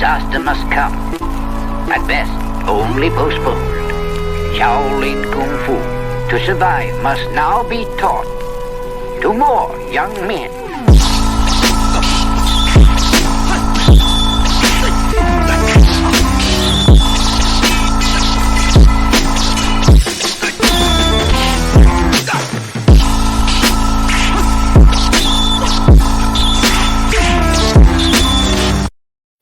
disaster must come. At best, only postponed. Shaolin Kung Fu, to survive, must now be taught to more young men.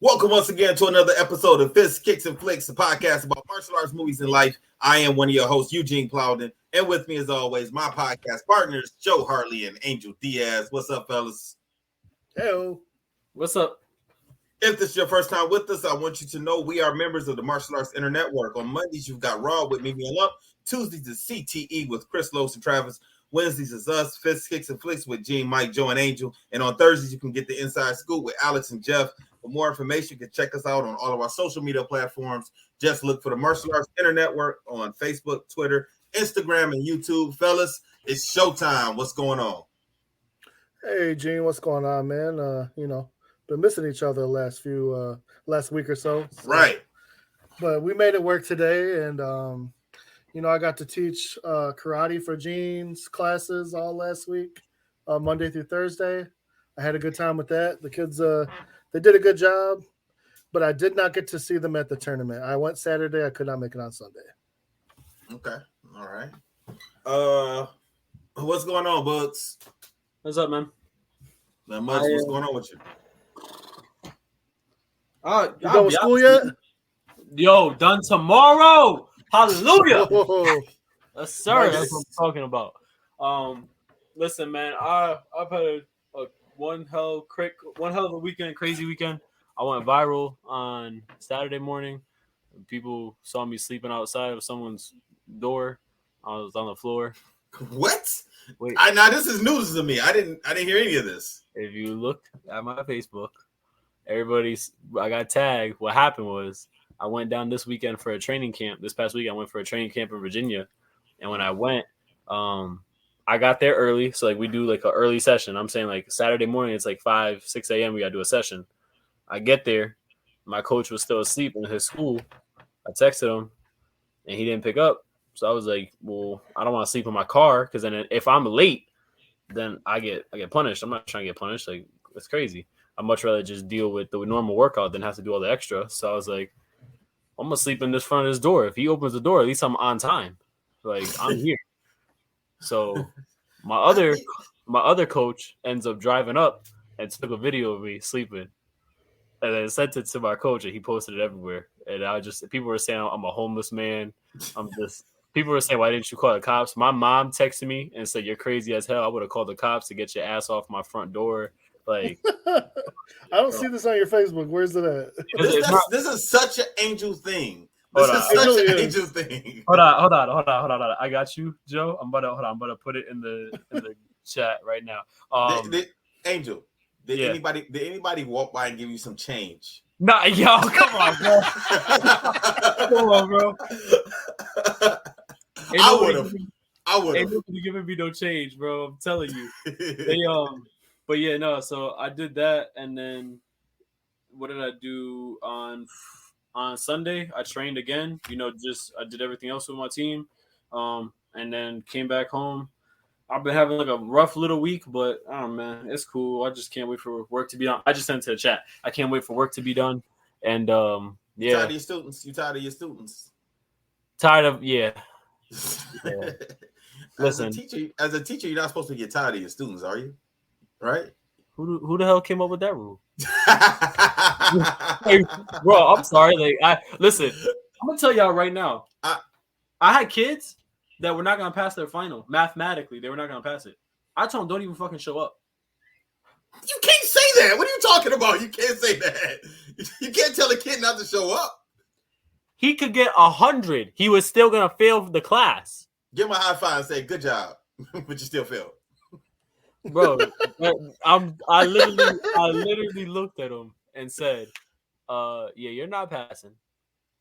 Welcome once again to another episode of Fists, Kicks, and Flicks, a podcast about martial arts, movies, and life. I am one of your hosts, Eugene Plowden, and with me, as always, my podcast partners, Joe Hartley and Angel Diaz. What's up, fellas? Hello. What's up? If this is your first time with us, I want you to know we are members of the Martial Arts Internet Network. On Mondays, you've got Raw with Mimi and Lump. Tuesdays is CTE with Chris Los and Travis. Wednesdays is us, Fists, Kicks, and Flicks with Gene, Mike, Joe, and Angel. And on Thursdays, you can get the Inside Scoop with Alex and Jeff. For more information, you can check us out on all of our social media platforms. Just look for the Martial Arts Internet Network on Facebook, Twitter, Instagram, and YouTube. Fellas, it's showtime. What's going on? Hey, Gene, what's going on, man? Been missing each other last week or so. Right. But we made it work today, and I got to teach karate for Gene's classes all last week, Monday through Thursday. I had a good time with that. The kids, they did a good job, but I did not get to see them at the tournament. I went Saturday. I could not make it on Sunday. Okay. All right. What's going on, Bugs? What's up, man? Now, Muggs, what's going on with you? You done with school yet? Yo, done tomorrow. Hallelujah. Whoa. Yes, sir. That's what I'm talking about. Listen, man, I've had a one hell of a weekend, crazy weekend. I went viral on Saturday morning. People saw me sleeping outside of someone's door. I was on the floor. What? Wait. Now this is news to me. I didn't hear any of this. If you looked at my Facebook, I got tagged. What happened was I went down this weekend for a training camp. This past week I went for a training camp in Virginia. And when I went, I got there early. So like we do like an early session. I'm saying like Saturday morning, it's like 5, 6 a.m. We got to do a session. I get there. My coach was still asleep in his school. I texted him and he didn't pick up. So I was like, well, I don't want to sleep in my car because then if I'm late, then I get punished. I'm not trying to get punished. Like, it's crazy. I'd much rather just deal with the normal workout than have to do all the extra. So I was like, I'm going to sleep in this front of this door. If he opens the door, at least I'm on time. Like, I'm here. So my other coach ends up driving up and took a video of me sleeping. And then sent it to my coach, and he posted it everywhere. And people were saying I'm a homeless man. People were saying, why didn't you call the cops? My mom texted me and said, you're crazy as hell. I would have called the cops to get your ass off my front door. Like, I don't see this on your Facebook. Where's it at? This is such an Angel thing. Hold on. I got you, Joe. I'm about to put it in the chat right now. Angel, did anybody walk by and give you some change? Nah, yo, come on, bro. Come on, bro. I would have. Ain't nobody giving me no change, bro. I'm telling you. But yeah, no. So I did that, and then what did I do on Sunday? I trained again. I did everything else with my team, and then came back home. I've been having like a rough little week, but man, it's cool. I just can't wait for work to be done. I just sent it to the chat. I can't wait for work to be done. And yeah. You tired of your students? Tired of yeah. Listen, as a teacher, you're not supposed to get tired of your students, are you? Right? Who the hell came up with that rule? Hey, bro, I'm sorry. Like, listen, I'm gonna tell y'all right now. I had kids that were not gonna pass their final. Mathematically, they were not gonna pass it. I told them, don't even fucking show up. You can't say that. What are you talking about? You can't say that. You can't tell a kid not to show up. He could get 100. He was still gonna fail the class. Give him a high five and say, good job. But you still failed. Bro, I literally looked at him and said, yeah, you're not passing.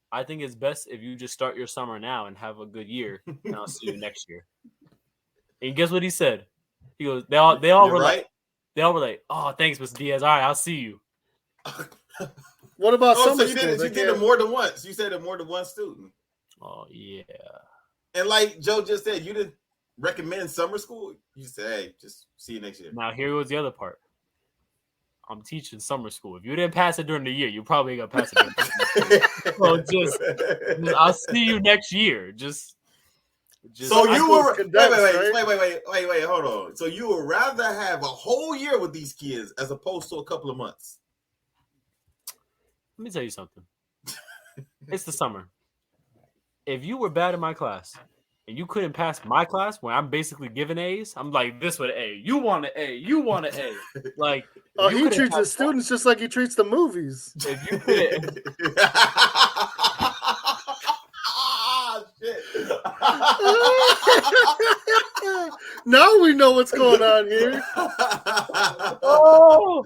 I think it's best if you just start your summer now and have a good year, and I'll see you next year. And guess what he said? He goes, they all were right. like, oh, thanks, Mr. Diaz. All right, I'll see you. What about Oh, summer so you school? did it more than once. You said it more than one student. Oh yeah. And like Joe just said, you didn't recommend summer school. You said, hey, just see you next year. Now here was the other part. I'm teaching summer school. If you didn't pass it during the year, you probably got pass it. So just I'll see you next year. Just so you were condensed, wait, hold on. So you would rather have a whole year with these kids as opposed to a couple of months? Let me tell you something. It's the summer. If you were bad in my class and you couldn't pass my class where I'm basically giving A's, I'm like, this with an A. You want an A. You want an A. Like, oh, he treats the students just like he treats the movies. If you couldn't. Shit. Now we know what's going on here. Oh,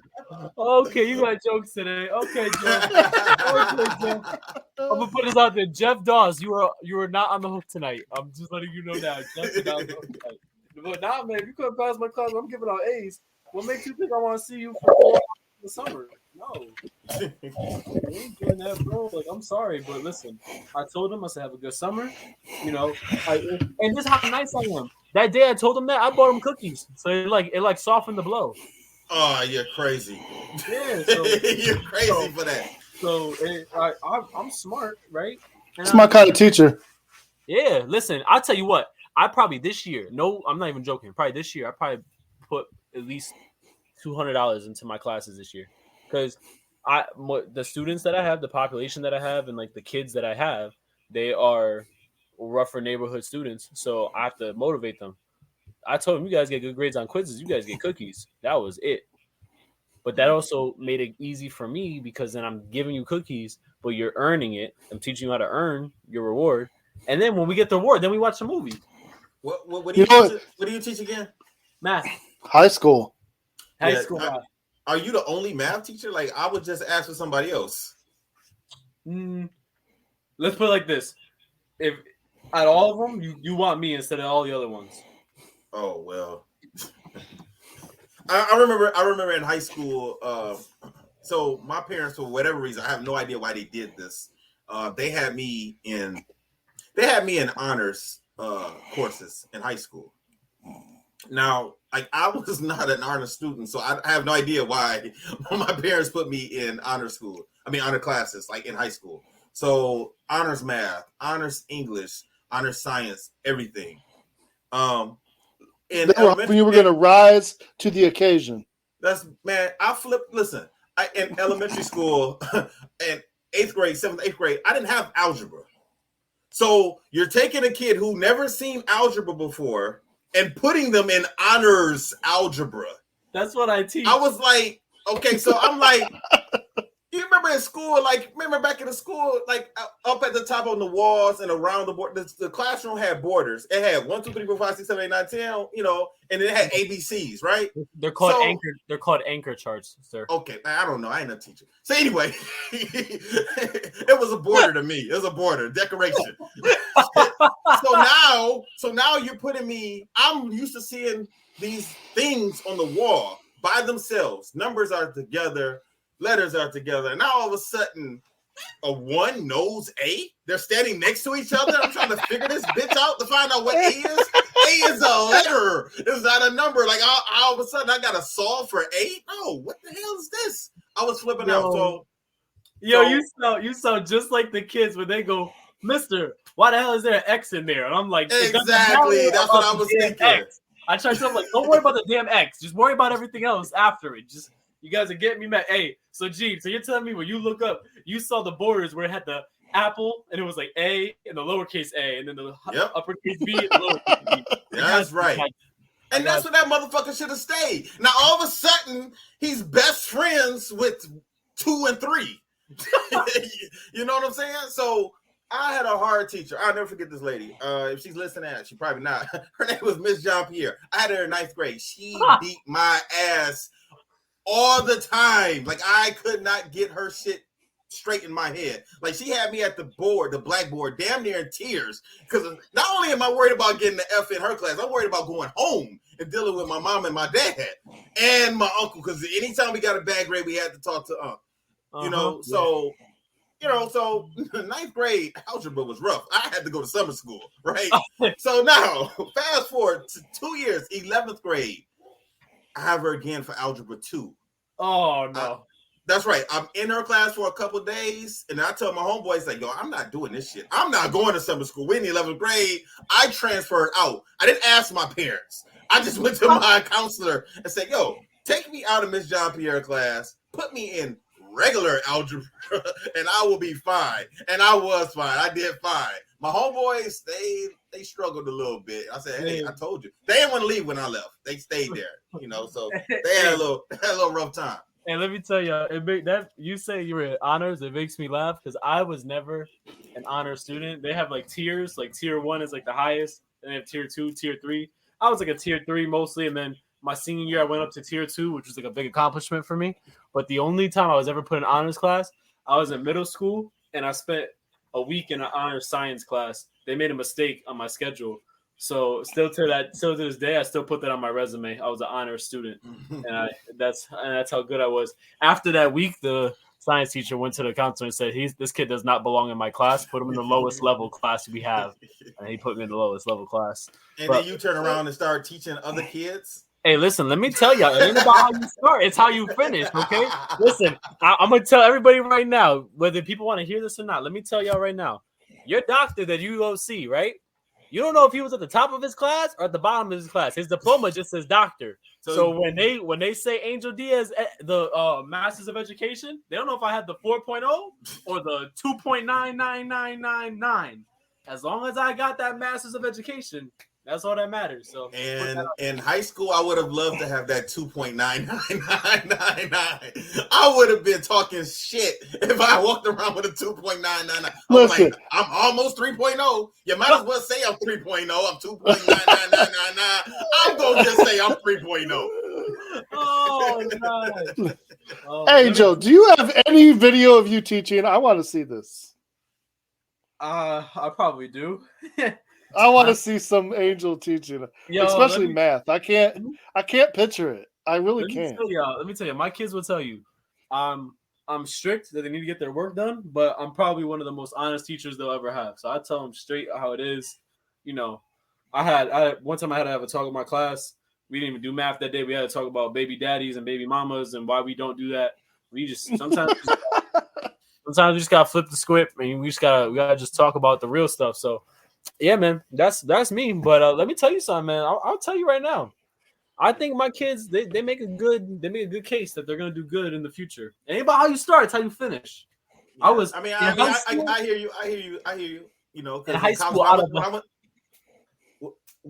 okay. You got jokes today. Okay, Jeff. Okay, Jeff. I'm gonna put this out there. Jeff Dawes, you were not on the hook tonight. I'm just letting you know now. Jeff is not on the hook tonight. But nah, man, if you couldn't pass my class, I'm giving out A's. What makes you think I want to see you for the summer? No. I ain't doing that, bro. Like, I'm sorry, but listen, I told him, I said, have a good summer. You know, and this is how nice I am. That day I told him that, I bought him cookies. So it softened the blow. Oh, you're crazy. Yeah, so, you're crazy for that. So I'm smart, right? And It's my kind of teacher. Yeah, listen, I'll tell you what. I probably this year, no, I'm not even joking. Probably this year, I probably put at least $200 into my classes this year. Because the students that I have, the population that I have, and like the kids that I have, they are rougher neighborhood students. So I have to motivate them. I told them, you guys get good grades on quizzes, you guys get cookies. That was it. But that also made it easy for me because then I'm giving you cookies, but you're earning it. I'm teaching you how to earn your reward. And then when we get the reward, then we watch the movie. What do you teach again? Math. High school. High school math. Are you the only math teacher? Like, I would just ask for somebody else. Let's put it like this. If out of all of them, you want me instead of all the other ones. Oh, well. I remember in high school, so my parents, for whatever reason, I have no idea why they did this. They had me in honors courses in high school. Now, like, I was not an honor student, so I have no idea why my parents put me in honor classes, like in high school. So honors math, honors English, honors science, everything. You were going to rise to the occasion. I flipped. Listen, in elementary school, in 8th grade, 7th, 8th grade, I didn't have algebra. So you're taking a kid who never seen algebra before and putting them in honors algebra. That's what I teach. I was like, okay, so I'm like, you remember in school, back in the school, like up at the top on the walls and around the board, the classroom had borders. It had 1, 2, 3, 4, 5, 6, 7, 8, 9, 10, and it had ABCs, right? They're called anchor. They're called anchor charts, sir. Okay, I don't know. I ain't a teacher. So anyway, it was a border to me. It was a border decoration. So now you're putting me. I'm used to seeing these things on the wall by themselves. Numbers are together. Letters are together. And now all of a sudden, a 1 knows A. They're standing next to each other. I'm trying to figure this bitch out to find out what A is. A is a letter. It's not a number. Like all of a sudden, I got to solve for A. No, what the hell is this? I was flipping out. You sound just like the kids when they go, Mister, why the hell is there an X in there? And I'm like, exactly. That's what I was thinking. X. I try to tell them, like, don't worry about the damn X. Just worry about everything else after it. Just you guys are getting me mad. Hey, so Gene, so you're telling me when you look up, you saw the borders where it had the apple and it was like A and the lowercase a and then the uppercase B and the lowercase B. That's right. And that's where that motherfucker should have stayed. Now all of a sudden he's best friends with 2 and 3. You know what I'm saying? So I had a hard teacher. I'll never forget this lady. If she's listening, she probably not. Her name was Miss Jean-Pierre. I had her in 9th grade. She beat my ass all the time. Like, I could not get her shit straight in my head. Like, she had me at the board, the blackboard, damn near in tears. Because not only am I worried about getting the F in her class, I'm worried about going home and dealing with my mom and my dad and my uncle. Because anytime we got a bad grade, we had to talk to Uncle. You know, so ninth grade algebra was rough. I had to go to summer school, right? So now, fast forward to 2 years, 11th grade. I have her again for algebra 2. Oh no. That's right. I'm in her class for a couple of days, and I tell my homeboys, like, yo, I'm not doing this shit. I'm not going to summer school. We're in the 11th grade. I transferred out. I didn't ask my parents. I just went to my counselor and said, yo, take me out of Miss Jean-Pierre class, put me in regular algebra, and I will be fine. And I was fine. I did fine. My homeboys, they struggled a little bit. I said, hey, I told you. They didn't want to leave when I left. They stayed there, you know, so they had a little rough time. And let me tell you, that you say you were in honors, it makes me laugh because I was never an honor student. They have like tiers, like tier 1 is like the highest, and they have tier 2, tier 3. I was like a tier 3 mostly, and then my senior year I went up to tier 2, which was like a big accomplishment for me. But the only time I was ever put in honors class, I was in middle school, and I spent a week in an honors science class. They made a mistake on my schedule. So still to this day, I still put that on my resume. I was an honors student, and that's how good I was. After that week, the science teacher went to the counselor and said, "This kid does not belong in my class. Put him in the lowest level class we have." And he put me in the lowest level class. And then you turn around and start teaching other kids. Hey, listen, let me tell y'all, it ain't about how you start, it's how you finish, okay? Listen, I'm going to tell everybody right now, whether people want to hear this or not, let me tell y'all right now, your doctor that you go see, right? You don't know if he was at the top of his class or at the bottom of his class. His diploma just says doctor. So when they say Angel Diaz, the Masters of Education, they don't know if I had the 4.0 or the 2.99999. As long as I got that Masters of Education, that's all that matters. So, and in high school, I would have loved to have that 2.99999. I would have been talking shit if I walked around with a 2.999. Listen, I'm almost 3.0. You might as well say I'm 3.0. I'm 2.99999. I'm gonna just say I'm 3.0. Oh God. Angel, do you have any video of you teaching? I want to see this. I probably do. I want to see some Angel teaching, especially math. I can't picture it. I really can't. Let me tell you, my kids will tell you, I'm strict that they need to get their work done, but I'm probably one of the most honest teachers they'll ever have. So I tell them straight how it is. You know, I one time I had to have a talk with my class. We didn't even do math that day. We had to talk about baby daddies and baby mamas and why we don't do that. We just sometimes we just gotta flip the script and we gotta just talk about the real stuff. So. Yeah, man, that's me. But let me tell you something, man. I'll tell you right now. I think my kids they make a good case that they're gonna do good in the future. It ain't about how you start; it's how you finish. Yeah. I hear you. You know, in high school,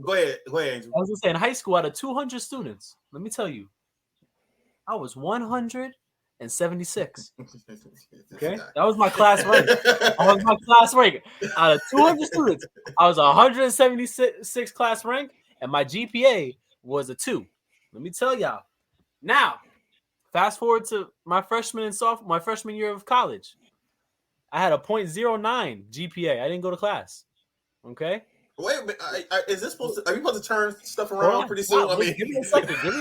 go ahead, Angel. I was gonna say in high school, out of 200 students, let me tell you, I was 176. Okay, that was my class rank. Out of 200 students, I was 176 class rank, and my GPA was a 2. Let me tell y'all. Now, fast forward to my freshman year of college. I had a 0.09 GPA. I didn't go to class. Okay. Wait a minute. Is this supposed to? Are you supposed to turn stuff around pretty soon? Wow, give me a second. I had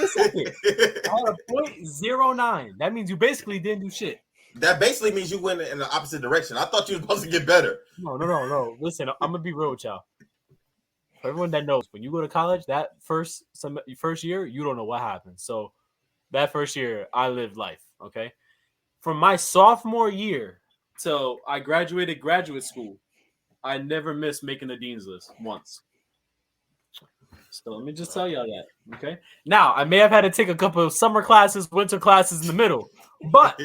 a 0.09. That means you basically didn't do shit. That basically means you went in the opposite direction. I thought you were supposed to get better. No. Listen, I'm gonna be real with y'all. For everyone that knows, when you go to college, that first year, you don't know what happens. So that first year, I lived life. Okay. From my sophomore year till I graduated graduate school, I never missed making the dean's list once. So let me just tell y'all that, okay? Now, I may have had to take a couple of summer classes, winter classes in the middle, but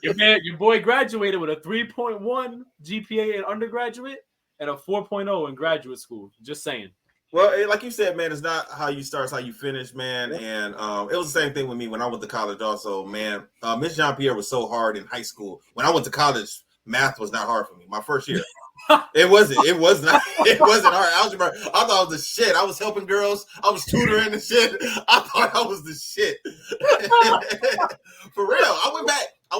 your boy graduated with a 3.1 GPA in undergraduate and a 4.0 in graduate school. Just saying. Well, like you said, man, it's not how you start, it's how you finish, man. And it was the same thing with me when I went to college also, man. Miss Jean-Pierre was so hard in high school. When I went to college, math was not hard for me. My first year. It wasn't hard. Algebra, I thought it was the shit. I was helping girls. I was tutoring and shit. I thought I was the shit. For real. I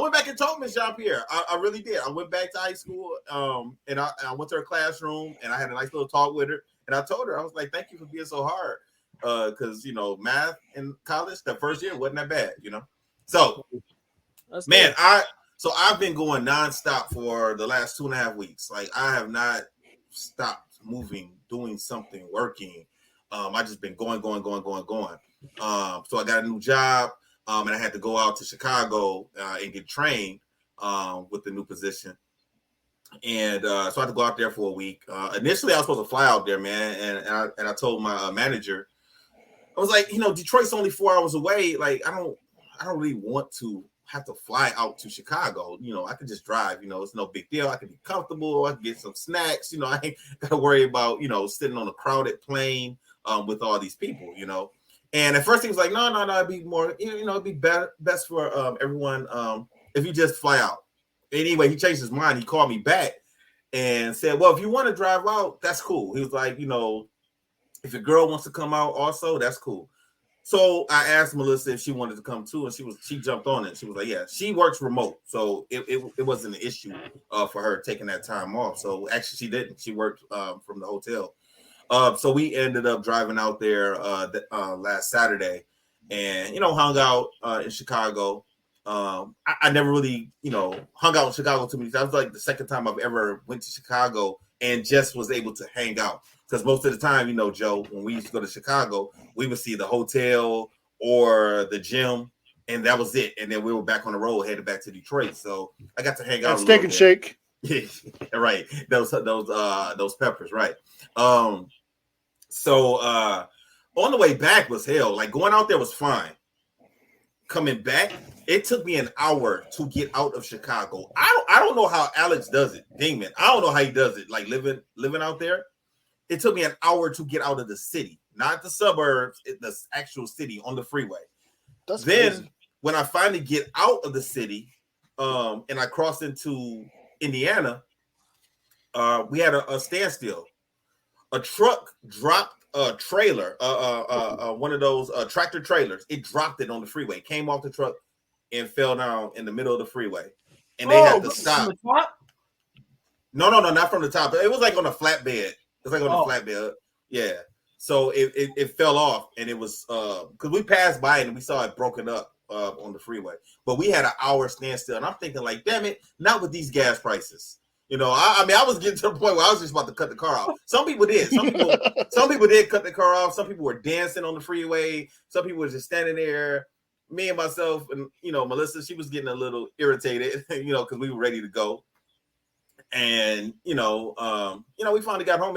went back and told Miss Jean-Pierre. I really did. I went back to high school, and I went to her classroom, and I had a nice little talk with her. And I told her, I was like, thank you for being so hard. Because, math in college, the first year wasn't that bad, So That's Man, good. I've been going nonstop for the last 2.5 weeks. Like I have not stopped moving, doing something, working. I just been going. So I got a new job, and I had to go out to Chicago and get trained with the new position. And so I had to go out there for a week. Initially, I was supposed to fly out there, man, and I told my manager, I was like, Detroit's only 4 hours away. Like, I don't really want to have to fly out to Chicago. I could just drive. It's no big deal. I can be comfortable. I can get some snacks. I ain't got to worry about sitting on a crowded plane with all these people. And at first he was like, no, it'd be more. It'd be best for everyone if you just fly out. Anyway, he changed his mind. He called me back and said, well, if you want to drive out, that's cool. He was like, if your girl wants to come out also, that's cool. So I asked Melissa if she wanted to come too, and she jumped on it. She was like, yeah, she works remote. So it wasn't an issue for her taking that time off. So actually she didn't. She worked from the hotel. So we ended up driving out there last Saturday and, hung out in Chicago. I never really, hung out in Chicago too many times. That was like the second time I've ever went to Chicago and just was able to hang out. Because most of the time, Joe, when we used to go to Chicago, we would see the hotel or the gym, and that was it. And then we were back on the road, headed back to Detroit. So I got to hang out. Steak and shake. Right. Those peppers, right. So on the way back was hell. Like going out there was fine. Coming back, it took me an hour to get out of Chicago. I don't know how Alex does it. Dingman. I don't know how he does it. Like living out there. It took me an hour to get out of the city, not the suburbs, the actual city on the freeway. That's then crazy. When I finally get out of the city, and I crossed into Indiana, we had a standstill. A truck dropped a trailer, one of those tractor trailers. It dropped it on the freeway, came off the truck, and fell down in the middle of the freeway. And they had to stop. No, not from the top. It was like on a flatbed. It's like on the flatbed. Yeah. So it fell off, and it was because we passed by it and we saw it broken up on the freeway. But we had an hour standstill, and I'm thinking like, damn it, not with these gas prices. I mean, I was getting to the point where I was just about to cut the car off. Some people did. Some people did cut the car off. Some people were dancing on the freeway. Some people were just standing there. Me and myself and Melissa, she was getting a little irritated, because we were ready to go. And we finally got home.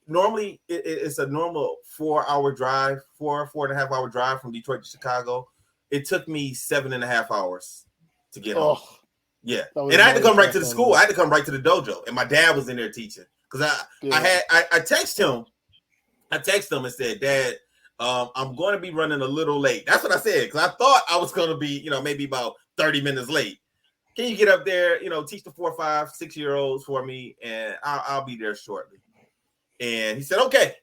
Normally it's a normal 4-hour drive, 4.5 hour drive from Detroit to Chicago. It took me 7.5 hours to get home. Yeah, and I had to come right to the school. I had to come right to the dojo, and my dad was in there teaching because I texted him. I texted him and said, "Dad, I'm going to be running a little late." That's what I said because I thought I was going to be, maybe about 30 minutes late. Can you get up there, teach the 4, 5, 6 year olds for me, and I'll be there shortly. And he said, "Okay."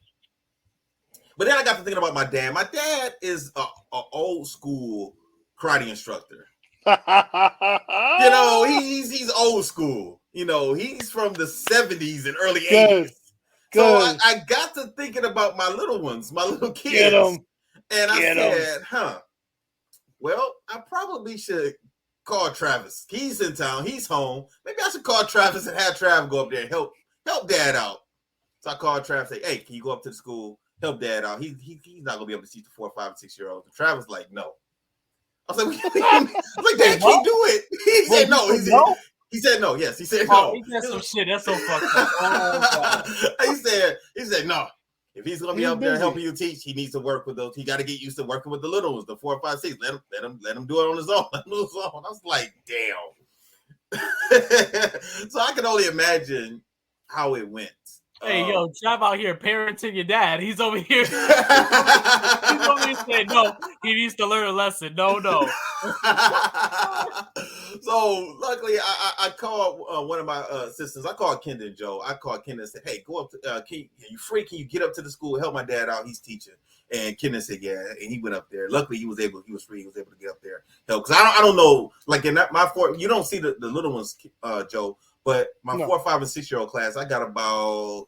But then I got to thinking about my dad. My dad is a old school karate instructor. He's old school. He's from the 70s and early 80s. So I got to thinking about my little ones, my little kids. And I said, well, I probably should call Travis. He's in town. He's home. Maybe I should call Travis and have Travis go up there and help Dad out. So I called Travis and say, hey, can you go up to the school, help Dad out? He's not going to be able to teach the 4, 5, and 6 year olds. And Travis was like, no. I was like, Dad can't do it. He said no. He said no. Yes, he said no. He said some shit. That's so fucked up. Oh, he said no. If he's gonna be up there helping you teach, he needs to work with those. He got to get used to working with the little ones, the 4, 5, 6. Let him do it on his own. I was like, damn. So I can only imagine how it went. Hey, yo, Trav out here parenting your dad. He's over here. He's over here saying, no, he needs to learn a lesson. No. So, luckily, I called one of my assistants. I called Kendon Joe. I called Kendon and said, hey, go up to, are you free? Can you get up to the school, help my dad out? He's teaching. And Kendon said, yeah. And he went up there. Luckily, he was free. He was able to get up there. Help. Because I don't know, like in my 4, you don't see the little ones, Joe. But my 4, 5, and 6 year old class, I got about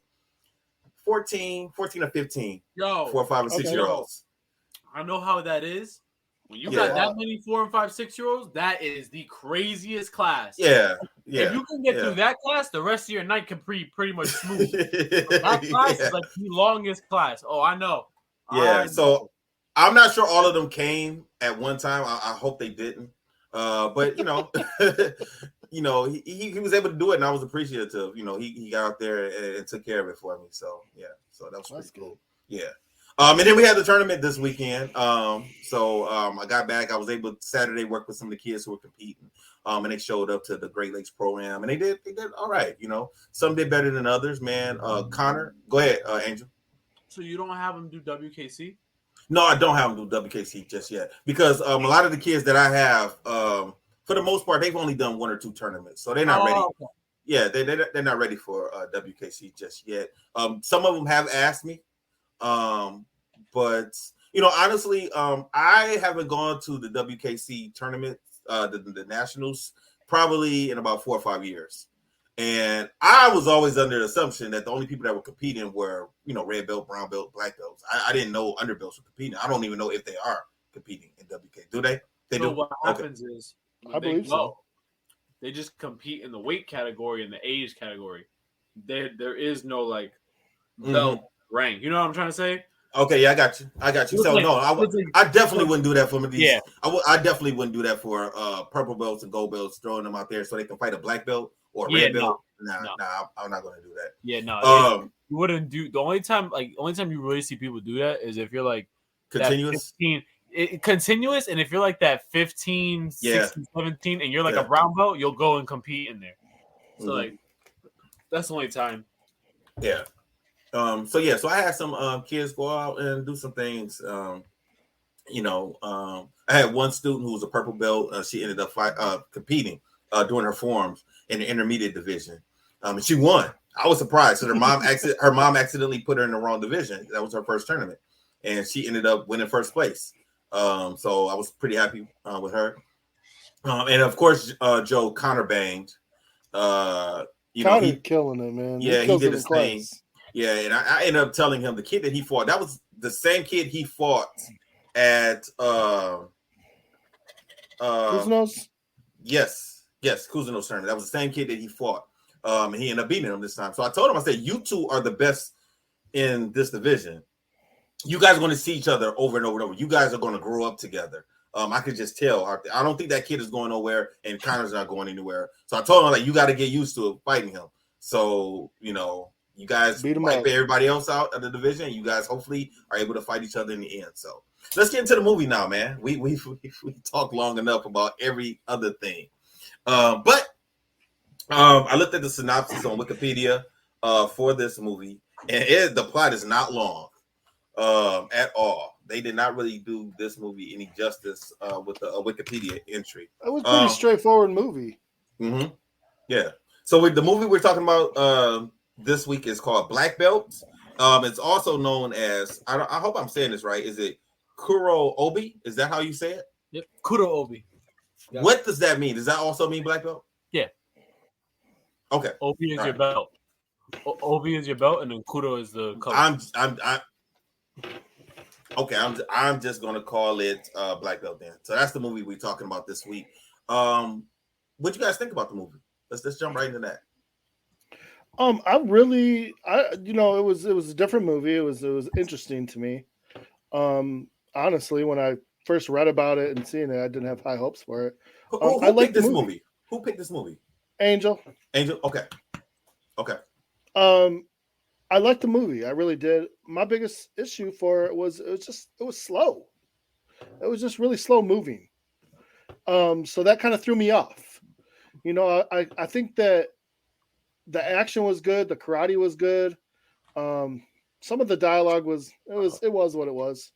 14 or 15. Yo, 4, 5, and 6 year olds. I know how that is When you got that many 4 and 5, 6-year-olds, that is the craziest class. Yeah. If you can get through that class, the rest of your night can pretty much smooth. That class is like the longest class. Oh, I know. Yeah. So I'm not sure all of them came at one time. I hope they didn't. But you know, you know, he was able to do it, and I was appreciative. You know, he got out there and took care of it for me. So yeah, so that was pretty cool. Yeah. And then we had the tournament this weekend. So I got back. I was able to Saturday work with some of the kids who were competing. And they showed up to the Great Lakes Pro-Am, and they did all right. You know, some did better than others. Man, Connor, go ahead, Angel. So you don't have them do WKC? No, I don't have them do WKC just yet because a lot of the kids that I have, for the most part, they've only done 1 or 2 tournaments, so they're not ready. Okay. Yeah, they're not ready for WKC just yet. Some of them have asked me, but you know, honestly, I haven't gone to the WKC tournament, the nationals, probably in about 4 or 5 years. And I was always under the assumption that the only people that were competing were, you know, red belt, brown belt, black belts. I didn't know underbelts were competing. I don't even know if they are competing in WK. Do they? They do. What happens is I believe so. They just compete in the weight category and the age category. There is no like belt rank. You know what I'm trying to say? Okay, yeah, I got you. So no, I definitely wouldn't do that for these. Yeah, I definitely wouldn't do that for purple belts and gold belts, throwing them out there so they can fight a black belt or a red belt. Nah, I'm not going to do that. Yeah, no. You wouldn't do the only time you really see people do that is if you're like continuous. Continuous, and if you're like that 15, 16, 17, and you're like a brown belt, you'll go and compete in there. So like that's the only time. Yeah. So I had some kids go out and do some things. You know, I had one student who was a purple belt. She ended up competing doing her forms in the intermediate division, and she won. I was surprised. So her mom accidentally put her in the wrong division. That was her first tournament, and she ended up winning first place. So I was pretty happy with her. And of course, Joe Connor banged. Connor killing it, man. Yeah, he did his thing. Yeah, and I ended up telling him the kid that he fought, that was the same kid he fought at Cousineau's? Yes, Cousineau's tournament. That was the same kid that he fought. And he ended up beating him this time. So I told him, I said, you two are the best in this division. You guys are going to see each other over and over and over. You guys are going to grow up together. I could just tell. I don't think that kid is going nowhere, and Connor's not going anywhere. So I told him, like, you got to get used to fighting him. So, you know, you guys wipe everybody else out of the division. You guys hopefully are able to fight each other in the end. So let's get into the movie now, man. We talked long enough about every other thing. But I looked at the synopsis on Wikipedia for this movie, and the plot is not long at all. They did not really do this movie any justice with a Wikipedia entry. It was a pretty straightforward movie. Mm-hmm. Yeah. So the movie we're talking about this week is called Black Belt. It's also known as, I hope I'm saying this right. Is it Kuro Obi? Is that how you say it? Yep. Kuro Obi. Yeah. What does that mean? Does that also mean black belt? Yeah. Okay. Obi is your belt. Obi is your belt, and then Kuro is the color. I'm just gonna call it Black Belt then. So that's the movie we're talking about this week. What you guys think about the movie? Let's jump right into that. It was a different movie. It was interesting to me. Honestly, when I first read about it and seeing it, I didn't have high hopes for it. Who picked this movie? Who picked this movie? Angel. Okay. I liked the movie. I really did. My biggest issue for it was slow. It was just really slow moving. So that kind of threw me off. You know, I think that the action was good. The karate was good. Some of the dialogue was what it was.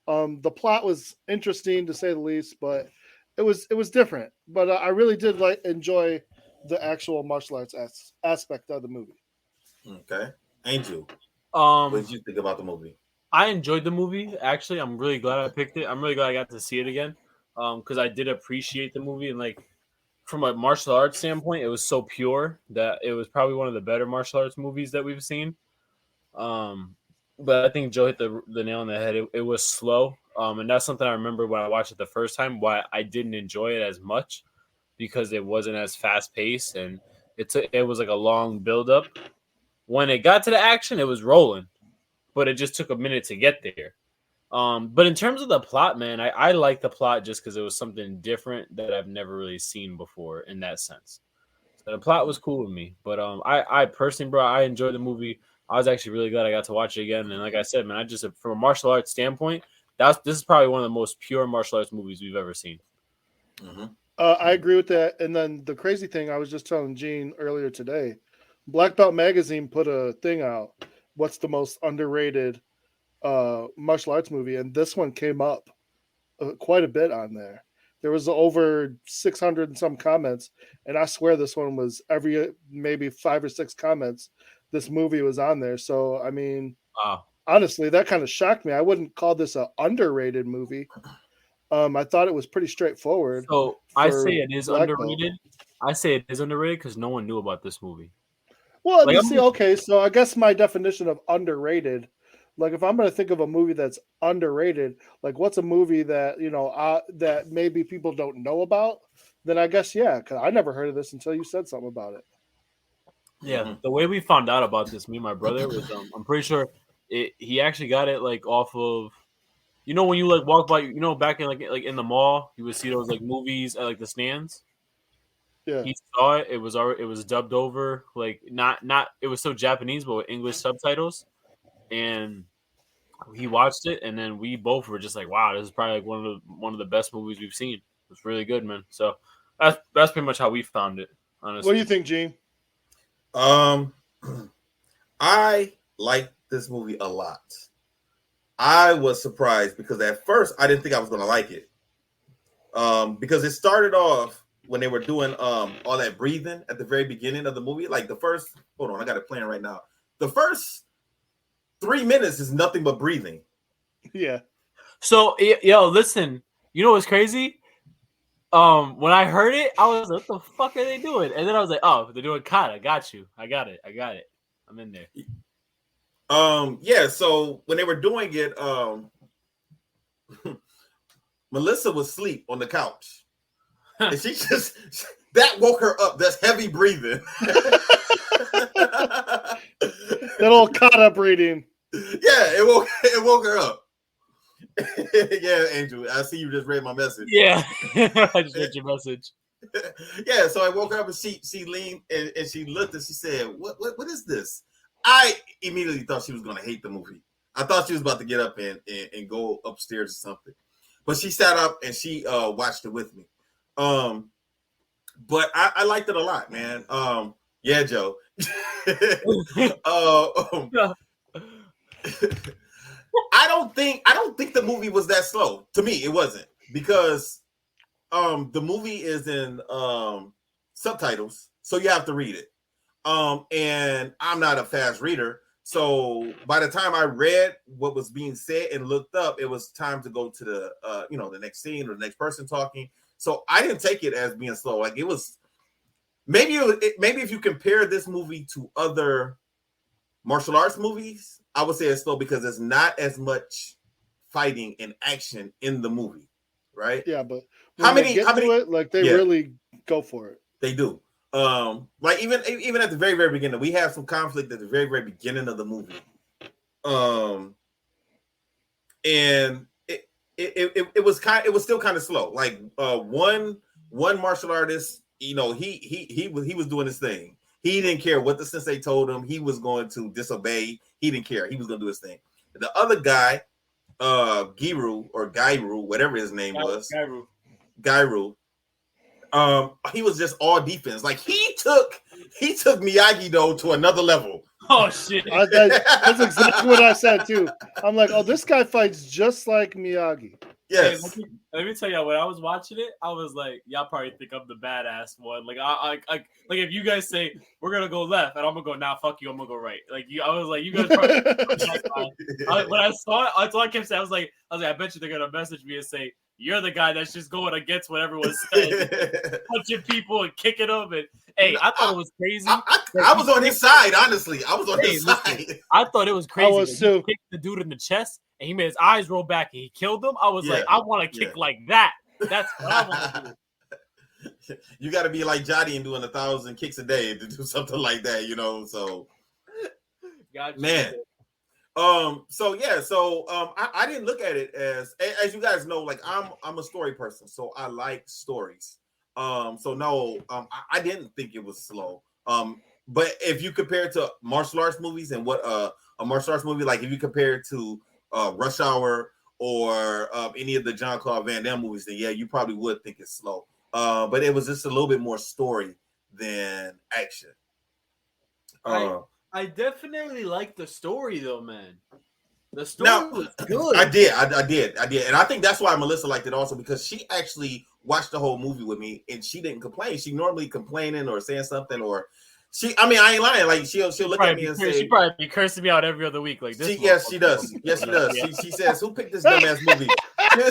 The plot was interesting to say the least, but it was different. But I really did enjoy the actual martial arts aspect of the movie. Okay. Angel, what did you think about the movie? I enjoyed the movie. Actually, I'm really glad I picked it. I'm really glad I got to see it again because I did appreciate the movie. And, like, from a martial arts standpoint, it was so pure that it was probably one of the better martial arts movies that we've seen. But I think Joe hit the nail on the head. It was slow. And that's something I remember when I watched it the first time, why I didn't enjoy it as much, because it wasn't as fast paced and it was like a long build up. When it got to the action, it was rolling, but it just took a minute to get there. But in terms of the plot, man, I like the plot just because it was something different that I've never really seen before in that sense. So the plot was cool with me, but I personally, bro, I enjoyed the movie. I was actually really glad I got to watch it again. And like I said, man, I just, from a martial arts standpoint, this is probably one of the most pure martial arts movies we've ever seen. Mm-hmm. I agree with that. And then the crazy thing, I was just telling Gene earlier today, Black Belt Magazine put a thing out. What's the most underrated martial arts movie? And this one came up quite a bit on there. There was over 600 and some comments, and I swear this one was every maybe 5 or 6 comments. This movie was on there. So I mean, Wow. Honestly, that kind of shocked me. I wouldn't call this an underrated movie. I thought it was pretty straightforward. So I say it is Black underrated. I say it is underrated because no one knew about this movie. Well, Like, you I'm see, just- okay, so I guess my definition of underrated, like if I'm going to think of a movie that's underrated, like what's a movie that, that maybe people don't know about, then I guess, yeah, because I never heard of this until you said something about it. Yeah, the way we found out about this, me and my brother, was I'm pretty sure he actually got it like off of, when you like walk by, back in like in the mall, you would see those like movies at like the stands. Yeah. He saw it. It was dubbed over, like not it was still Japanese but with English subtitles, and he watched it, and then we both were just like, wow, this is probably like one of the best movies we've seen. It's really good, man. So that's pretty much how we found it, honestly. What do you think, Gene? I like this movie a lot. I was surprised because at first I didn't think I was going to like it. Because it started off when they were doing all that breathing at the very beginning of the movie. Like the first, hold on, I got it playing right now. The first 3 minutes is nothing but breathing. Yeah. So, yo, listen, you know what's crazy? When I heard it, I was like, what the fuck are they doing? And then I was like, oh, they're doing kata. Got you. I got it. I'm in there. Yeah, so when they were doing it, Melissa was asleep on the couch. And she just, that woke her up. That's heavy breathing. That old kata breathing. Yeah, it woke her up. Yeah, Angel, I see you just read my message. Yeah, I just read your message. Yeah, so I woke her up and she leaned and she looked and she said, What is this? I immediately thought she was going to hate the movie. I thought she was about to get up and go upstairs or something. But she sat up and she watched it with me. But I liked it a lot, man. Yeah, Joe. I don't think the movie was that slow. To me, it wasn't, because the movie is in subtitles, so you have to read it. And I'm not a fast reader, so by the time I read what was being said and looked up, it was time to go to the the next scene or the next person talking. So I didn't take it as being slow. Like it was maybe if you compare this movie to other martial arts movies, I would say it's slow because there's not as much fighting and action in the movie, right? Yeah, but how many like they really go for it. They do. Like even at the very, very beginning, we have some conflict at the very, very beginning of the movie. And it was still kind of slow. Like one martial artist, he was doing his thing. He didn't care what the sensei told him. He was going to disobey. He didn't care. He was going to do his thing. The other guy, Gairu, whatever his name was, Gairu. He was just all defense. Like he took Miyagi-Do to another level. Oh shit! That's exactly what I said too. I'm like, oh, this guy fights just like Miyagi. Yes. Hey, let me tell y'all, when I was watching it, I was like, y'all probably think I'm the badass one. Like, I if you guys say we're gonna go left and I'm gonna go, nah, fuck you, I'm gonna go right. Like, I was like, you guys probably. When I saw it, that's all I kept saying. I was like, I bet you they're gonna message me and say, you're the guy that's just going against what everyone's saying, punching people and kicking them. And hey, I thought it was crazy. I was on his side, honestly. I was on his side. I thought it was crazy. I was too. He kicked the dude in the chest, and he made his eyes roll back and he killed him, I was like, I want to kick like that. That's what I want to do. You got to be like Johnny and doing 1,000 kicks a day to do something like that, you know. So, man. I didn't look at it as you guys know, like I'm a story person, so I like stories. I didn't think it was slow. But if you compare it to martial arts movies and what a martial arts movie, like if you compare it to Rush Hour or any of the Jean-Claude Van Damme movies, then yeah, you probably would think it's slow. But it was just a little bit more story than action. I definitely like the story though, man. The story was good. I did. And I think that's why Melissa liked it also, because she actually watched the whole movie with me and she didn't complain. She normally complaining or saying something, or I ain't lying. Like she'll look at me and say, she probably be cursing me out every other week. Like this. Yes, she does. Yes, she does. Yeah. She says, "Who picked this dumbass movie?"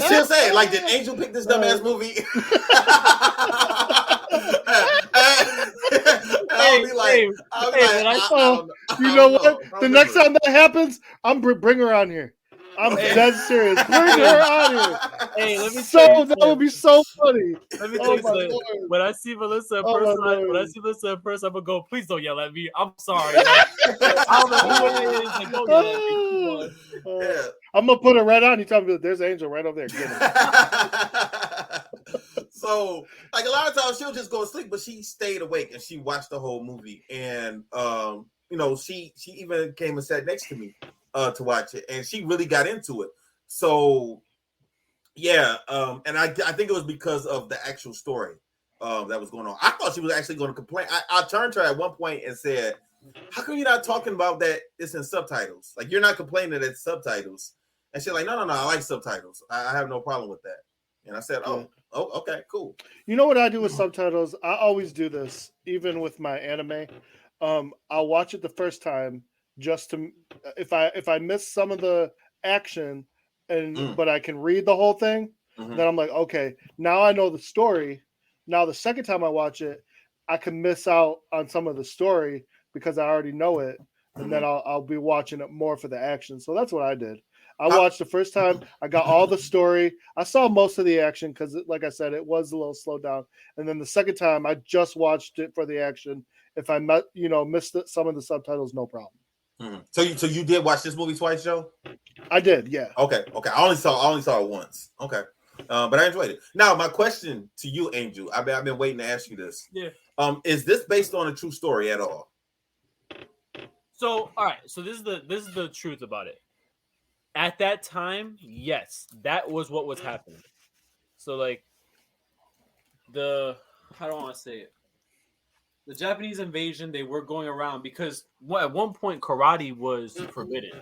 She'll say, "Like, did Angel pick this dumbass movie?" I'll be like, you know what? The next time that happens, I'm bring her on here. I'm dead serious. Bring her on here. Hey, let me that would be so funny. Let me tell you something. When I see Melissa in person, I'm gonna go, please don't yell at me. I'm sorry. I don't know who it is. Like, don't yell at me. I'm gonna put it right on. You tell me there's Angel right over there. Get it. So, like a lot of times she'll just go to sleep, but she stayed awake and she watched the whole movie. And she even came and sat next to me to watch it, and she really got into it. So yeah, and I think it was because of the actual story that was going on. I thought she was actually going to complain. I turned to her at one point and said, "How come you're not talking about that it's in subtitles? Like, you're not complaining that it's subtitles?" And she's like, no, I like subtitles. I have no problem with that. And I said, oh, okay, cool. You know what I do with subtitles? I always do this, even with my anime. I'll watch it the first time just to, if I miss some of the action, but I can read the whole thing, then I'm like, okay, now I know the story. Now the second time I watch it, I can miss out on some of the story because I already know it, and then I'll be watching it more for the action. So that's what I did. I watched the first time. I got all the story. I saw most of the action because, like I said, it was a little slowed down. And then the second time, I just watched it for the action. If I missed some of the subtitles, no problem. So you did watch this movie twice, Joe? I did, yeah. Okay. I only saw it once. Okay, but I enjoyed it. Now, my question to you, Angel, I've been waiting to ask you this. Yeah. Is this based on a true story at all? So, all right. So this is the truth about it. At that time, yes, that was what was happening. So, like, how do I want to say it? The Japanese invasion, they were going around because at one point karate was forbidden.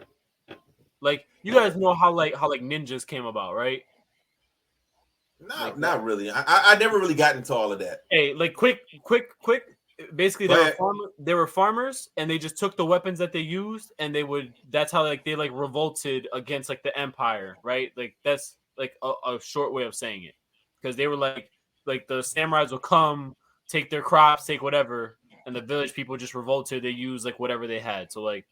Like, you guys know how ninjas came about, right? Not really. I never really got into all of that. Hey, like quick. Basically, they were farmers, and they just took the weapons that they used, and that's how they revolted against like the empire, right? Like that's like a short way of saying it, because they were like the samurais will come, take their crops, take whatever, and the village people just revolted. They use like whatever they had. So like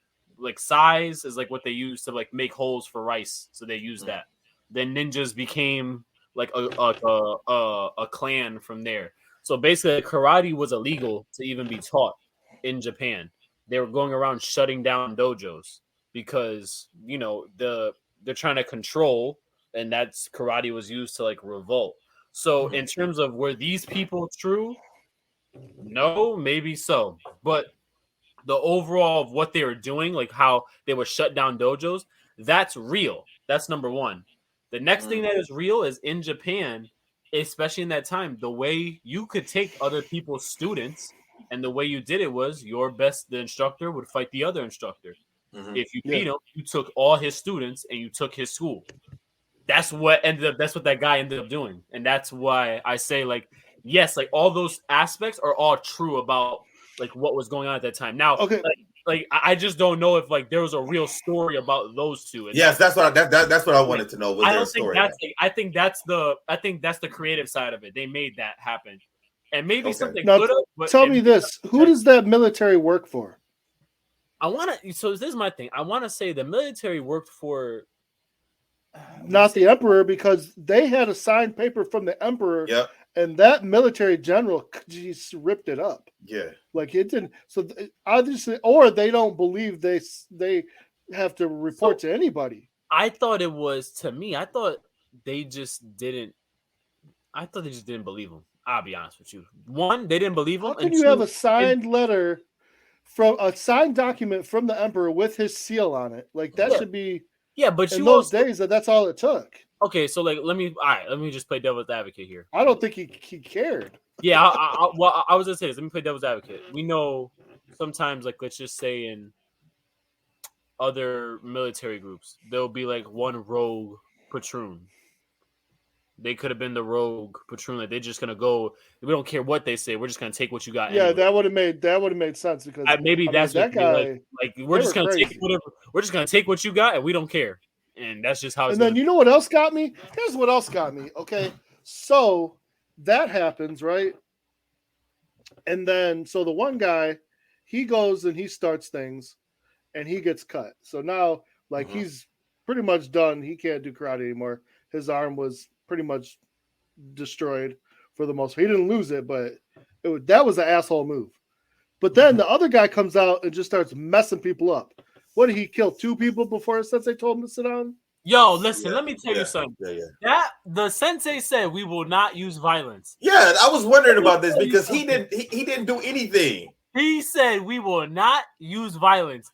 size is like what they used to like make holes for rice. So they used that. Then ninjas became like a clan from there. So basically, karate was illegal to even be taught in Japan. They were going around shutting down dojos because, they're trying to control, and that's karate was used to like revolt. So in terms of were these people true? No, maybe so. But the overall of what they were doing, like how they would shut down dojos, that's real. That's number one. The next thing that is real is in Japan, especially in that time, the way you could take other people's students, and the way you did it was the instructor would fight the other instructor. If you beat him, you took all his students and you took his school. That's what that guy ended up doing. And that's why I say, like, yes, like all those aspects are all true about like what was going on at that time. Now, okay. Like I just don't know if like there was a real story about those two. And yes, that's what I wanted to know. Was there a story? I think that's the creative side of it. They made that happen, and maybe something could have. Tell me this: who does that military work for? So this is my thing. I want to say the military worked for not the emperor, because they had a signed paper from the emperor, Yep. and that military general just ripped it up. Yeah. Like it didn't. So obviously, or they don't believe they have to report to anybody. I thought it was, to me, I thought they just didn't believe him. I'll be honest with you. One, they didn't believe him. How can you have a signed letter from a signed document from the emperor with his seal on it? Like that should be. Yeah, but in those days, that's all it took. Okay, so like, let me just play devil's advocate here. I don't think he cared. Yeah, I was gonna say this. Let me play devil's advocate. We know sometimes, like, let's just say in other military groups, there'll be like one rogue platoon. They could have been the rogue platoon. Like they're just gonna go. We don't care what they say. We're just gonna take what you got. Yeah, anyway. that would have made sense because maybe that's that guy. Like we're just gonna take whatever. We're just gonna take what you got, and we don't care. And that's just how. And then you know what else got me? Here's what else got me. Okay, so that happens, right? And then so the one guy, he goes and he starts things, and he gets cut. So now, like he's pretty much done. He can't do karate anymore. His arm was pretty much destroyed for the most part. He didn't lose it, but that was an asshole move. But then the other guy comes out and just starts messing people up. What did he kill? 2 people before Sensei told him to sit down? Yo, listen, let me tell you something. That the Sensei said we will not use violence. Yeah, I was wondering about this because he didn't do anything. He said we will not use violence.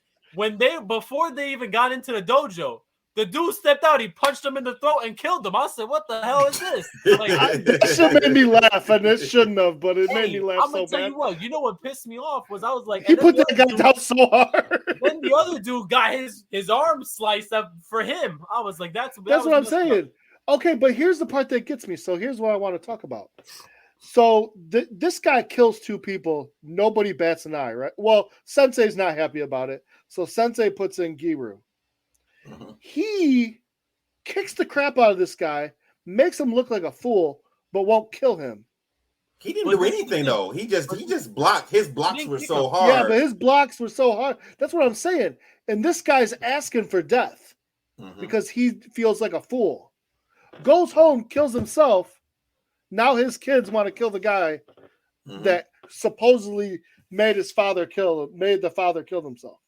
Before they even got into the dojo, the dude stepped out, he punched him in the throat and killed him. I said, what the hell is this? Like, it should have made me laugh, and it shouldn't have, but it made me laugh I'm gonna so tell bad. You know what pissed me off was I was like, he put that guy down so hard. Then the other dude got his arm sliced up for him. I was like, that's what I'm saying. Okay, but here's the part that gets me. So here's what I want to talk about. So this guy kills 2 people. Nobody bats an eye, right? Well, Sensei's not happy about it. So Sensei puts in Giru. He kicks the crap out of this guy, makes him look like a fool, but won't kill him. He didn't do anything though. He just blocked. His blocks were so hard. Yeah, but his blocks were so hard. That's what I'm saying. And this guy's asking for death because he feels like a fool. Goes home, kills himself. Now his kids want to kill the guy that supposedly made the father kill himself.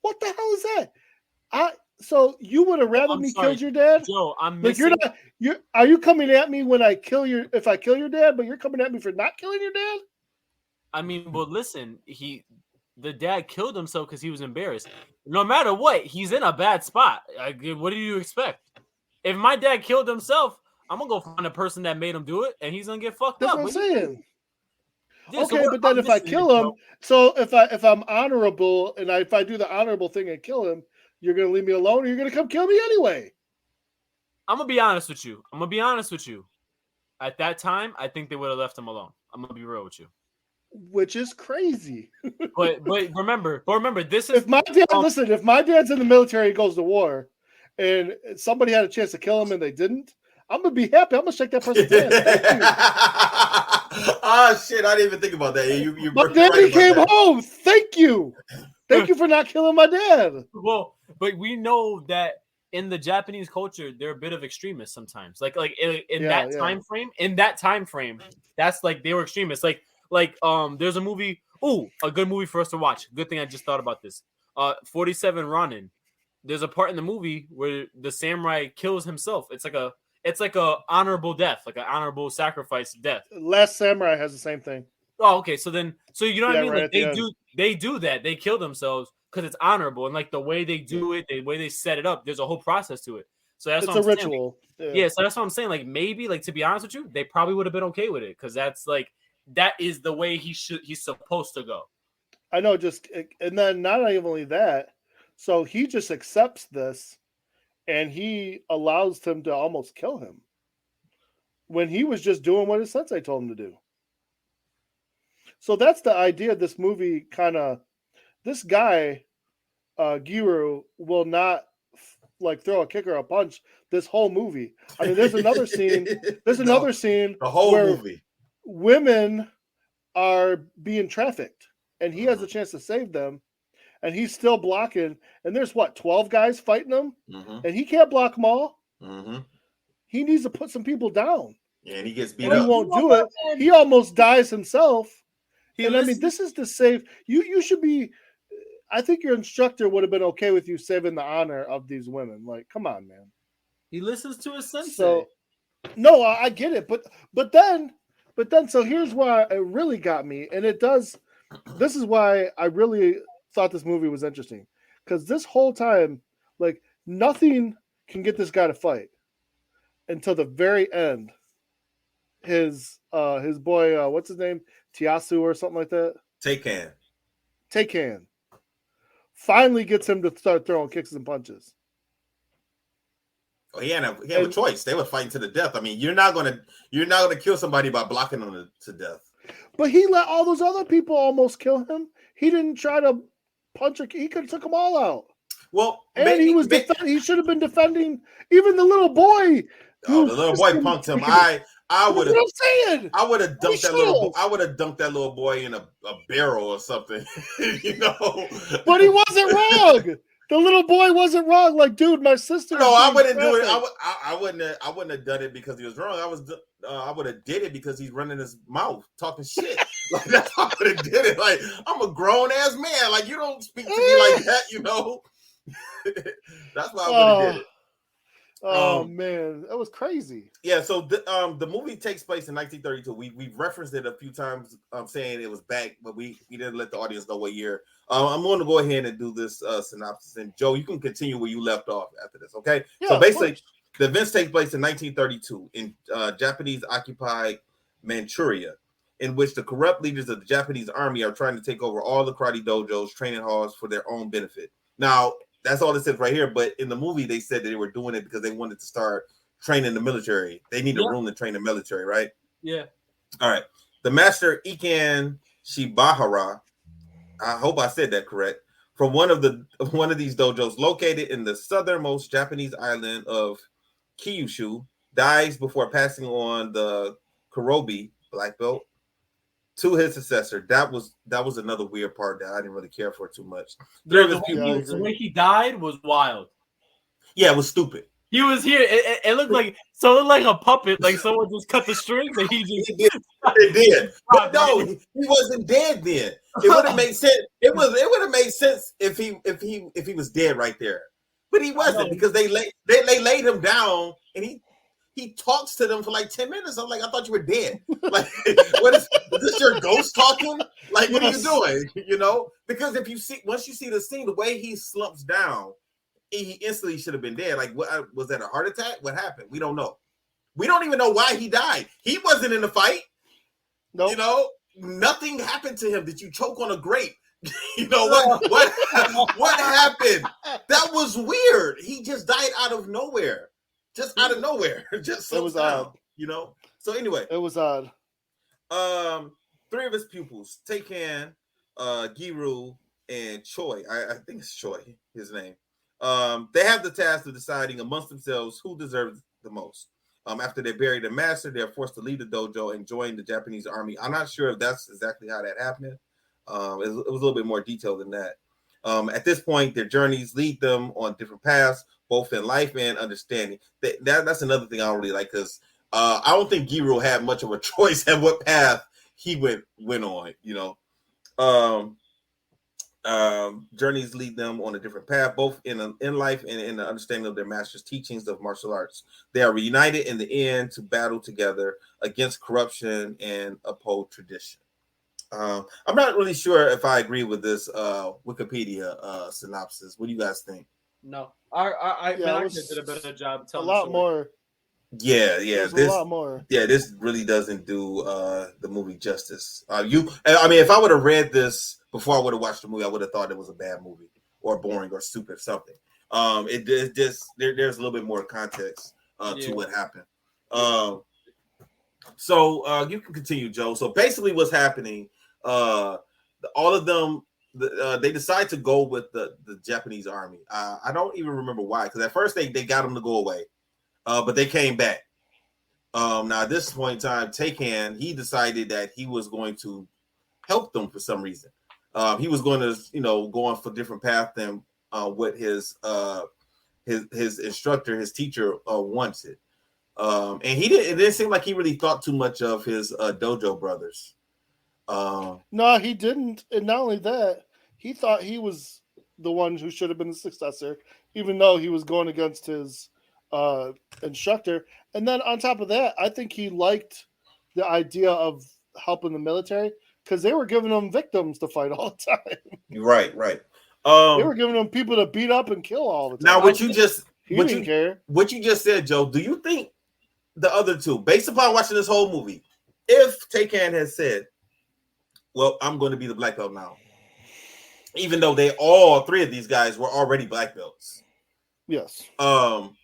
What the hell is that? So you would have rather me killed your dad? Joe, I'm missing. Like are you coming at me if I kill your dad, but you're coming at me for not killing your dad? I mean, well, listen, the dad killed himself because he was embarrassed. No matter what, he's in a bad spot. What do you expect? If my dad killed himself, I'm gonna go find the person that made him do it, and he's gonna get fucked up. That's what I'm saying. Yeah, okay, but then if I kill him, so if I'm honorable and if I do the honorable thing and kill him, you're gonna leave me alone, or you're gonna come kill me anyway. I'm gonna be honest with you. At that time, I think they would have left him alone. I'm gonna be real with you. Which is crazy. but remember, this is if my dad's in the military, he goes to war, and somebody had a chance to kill him and they didn't, I'm gonna be happy. I'm gonna shake that person's hand. Oh shit! I didn't even think about that. But then he came home. Thank you for not killing my dad. Well, but we know that in the Japanese culture, they're a bit of extremists sometimes. Like in that time frame, that's like they were extremists. Like there's a movie. A good movie for us to watch. Good thing I just thought about this. 47 Ronin. There's a part in the movie where the samurai kills himself. It's like a honorable death, like an honorable sacrifice death. Last Samurai has the same thing. Oh, okay. So you know what I mean? Right, like they do that. They kill themselves because it's honorable, and like the way they do it, the way they set it up, there's a whole process to it. So that's it's what a I'm ritual. Saying. Yeah, so that's what I'm saying. Like maybe, like to be honest with you, they probably would have been okay with it because that is the way he's supposed to go. I know, and then not only that, so he just accepts this, and he allows him to almost kill him when he was just doing what his sensei told him to do. So that's the idea of this movie. This guy, Giru, will not like throw a kick or a punch this whole movie. I mean, there's another scene. The whole movie. Women are being trafficked, and he has a chance to save them. and he's still blocking. And there's 12 guys fighting him, Mm-hmm. and he can't block them all. Mm-hmm. He needs to put some people down. Yeah, and he gets beat And he up. won't do it. He almost dies himself. He This is to save you. You should be. I think your instructor would have been okay with you saving the honor of these women. Like, come on, man. He listens to his sensei. So, no, I get it, but then, so here's why it really got me, and it does. This is why I really thought this movie was interesting, because this whole time, like, nothing can get this guy to fight until the very end. His boy, what's his name, Tiasu or something like that. Teikan finally gets him to start throwing kicks and punches. Oh, he had a choice. They were fighting to the death. I mean, you're not gonna kill somebody by blocking them to death. But he let all those other people almost kill him. He didn't try to punch. He could have took them all out. Well, and he should have been defending even the little boy. Oh, the little boy punked him. I would have dunked that little. I would have dunked that little boy in a barrel or something. But he wasn't wrong. The little boy wasn't wrong. Like, dude, my sister. No, I wouldn't do it. I wouldn't have done it because he was wrong. I would have did it because he's running his mouth, talking shit. Like, that's how I would have did it. Like, I'm a grown ass man. Like, you don't speak to me like that, That's why I would have did it. Oh man, that was crazy. Yeah, so the movie takes place in 1932. We've referenced it a few times, saying it was back, but we didn't let the audience know what year. I'm going to go ahead and do this synopsis, and Joe, you can continue where you left off after this. Okay, yeah, so basically, the events take place in 1932 in Japanese occupied Manchuria, in which the corrupt leaders of the Japanese army are trying to take over all the karate dojos, training halls for their own benefit. Now, that's all it says right here. But in the movie, they said that they were doing it because they wanted to start training the military. They need a room to train the military, right? Yeah. All right. The master Ikan Shibahara, I hope I said that correct, from one of these dojos located in the southernmost Japanese island of Kyushu, dies before passing on the Kurobi black belt to his successor. That was another weird part that I didn't really care for too much. The way he died was wild. Yeah, it was stupid. He was here. It looked like a puppet, like someone just cut the strings and he just. It did. But no, he wasn't dead then. It would have made sense. It would have made sense if he was dead right there. But he wasn't, because they laid him down and he talks to them for like 10 minutes. I'm like, I thought you were dead. Like, is this your ghost talking? Like, what are you doing? Because once you see the scene, the way he slumps down, he instantly should have been dead. Like, what was that, a heart attack? What happened? We don't know. We don't even know why he died. He wasn't in the fight. Nope. Nothing happened to him. Did you choke on a grape? What happened? That was weird. He just died out of nowhere. Just out of nowhere. Just it was odd. So anyway, it was odd. Three of his pupils, Teikan, Giru, and Choi. I think it's Choi, his name. They have the task of deciding amongst themselves who deserves the most. After they bury the master, they're forced to leave the dojo and join the Japanese army. I'm not sure if that's exactly how that happened. It was a little bit more detailed than that. At this point, their journeys lead them on different paths, both in life and understanding. That's another thing I don't really like, because I don't think Giru had much of a choice at what path he went on. Journeys lead them on a different path, both in life and in the understanding of their master's teachings of martial arts. They are reunited in the end to battle together against corruption and uphold tradition. I'm not really sure if I agree with this Wikipedia synopsis. What do you guys think? No, I did a better job telling a lot more. Yeah. This a lot more. Yeah, this really doesn't do the movie justice. If I would have read this before I would have watched the movie, I would have thought it was a bad movie or boring or stupid or something. There's a little bit more context to what happened. So you can continue, Joe. So basically, what's happening? All of them, they decide to go with the Japanese army. I don't even remember why, because at first they got them to go away, but they came back. Now at this point in time, Teikan, he decided that he was going to help them for some reason. He was going to, going for different path than what his instructor, his teacher wanted. And he didn't. It didn't seem like he really thought too much of his dojo brothers. No, he didn't. And not only that, he thought he was the one who should have been the successor, even though he was going against his instructor. And then on top of that, I think he liked the idea of helping the military because they were giving him victims to fight all the time. Right. They were giving him people to beat up and kill all the time. Now, what you just said, Joe, do you think the other two, based upon watching this whole movie, if Taycan has said, well, I'm going to be the black belt now, even though all three of these guys were already black belts? Yes. Well,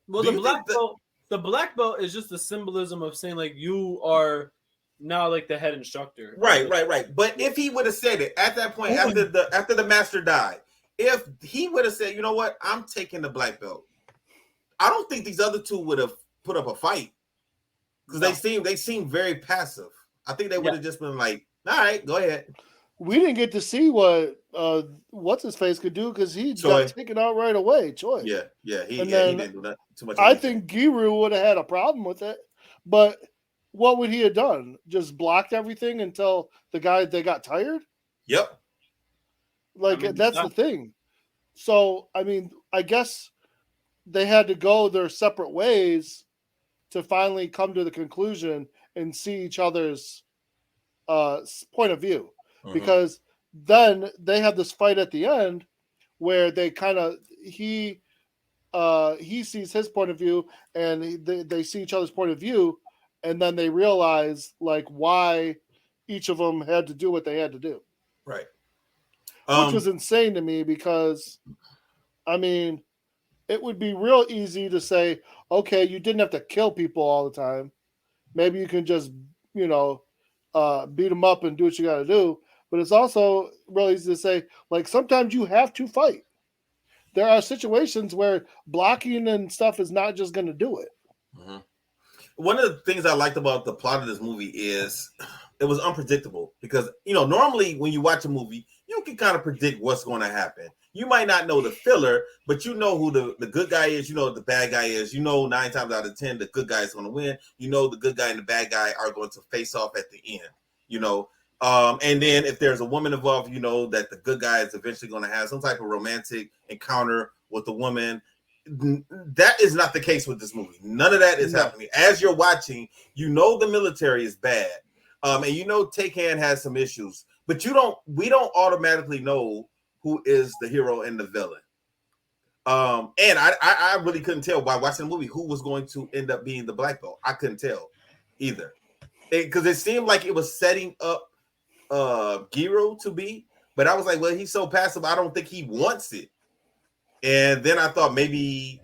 the black belt is just the symbolism of saying like you are now like the head instructor. Right. But if he would have said it at that point, after the master died, if he would have said, you know what, I'm taking the black belt, I don't think these other two would have put up a fight because they seem very passive. I think they would have just been like, all right, go ahead. We didn't get to see what what's his face could do because he got taken out right away. Choi. Yeah, he didn't do that too much. I think Giru would have had a problem with it, but what would he have done? Just blocked everything until they got tired? Yep. That's the thing. So I guess they had to go their separate ways to finally come to the conclusion and see each other's point of view. Because then they have this fight at the end where they he sees his point of view and they see each other's point of view, and then they realize why each of them had to do what they had to do. Right. Which was insane to me because, it would be real easy to say, okay, you didn't have to kill people all the time. Maybe you can just, beat them up and do what you got to do. But it's also real easy to say, sometimes you have to fight. There are situations where blocking and stuff is not just going to do it. Mm-hmm. One of the things I liked about the plot of this movie is it was unpredictable because, normally when you watch a movie, you can kind of predict what's going to happen. You might not know the filler, but you know who the good guy is. You know what the bad guy is. 9 times out of 10, the good guy is going to win. The good guy and the bad guy are going to face off at the end, and then if there's a woman involved, that the good guy is eventually going to have some type of romantic encounter with the woman. That is not the case with this movie. None of that is happening. As you're watching, the military is bad. And Taycan has some issues, but we don't automatically know who is the hero and the villain. And I really couldn't tell by watching the movie who was going to end up being the black belt. I couldn't tell either. Because it seemed like it was setting up Giru to be, but I was like, well, he's so passive, I don't think he wants it. And then I thought maybe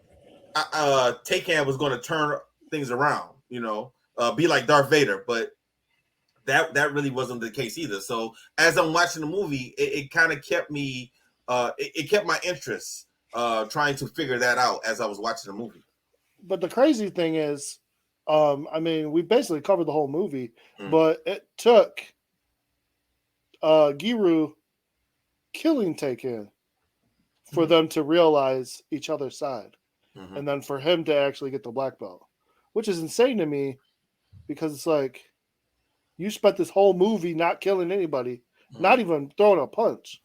Taycan was going to turn things around, be like Darth Vader, but that really wasn't the case either. So as I'm watching the movie, it kind of kept me, it kept my interest trying to figure that out as I was watching the movie. But the crazy thing is, we basically covered the whole movie, but it took Giru killing Taycan for them to realize each other's side, and then for him to actually get the black belt, which is insane to me because it's like you spent this whole movie not killing anybody, not even throwing a punch,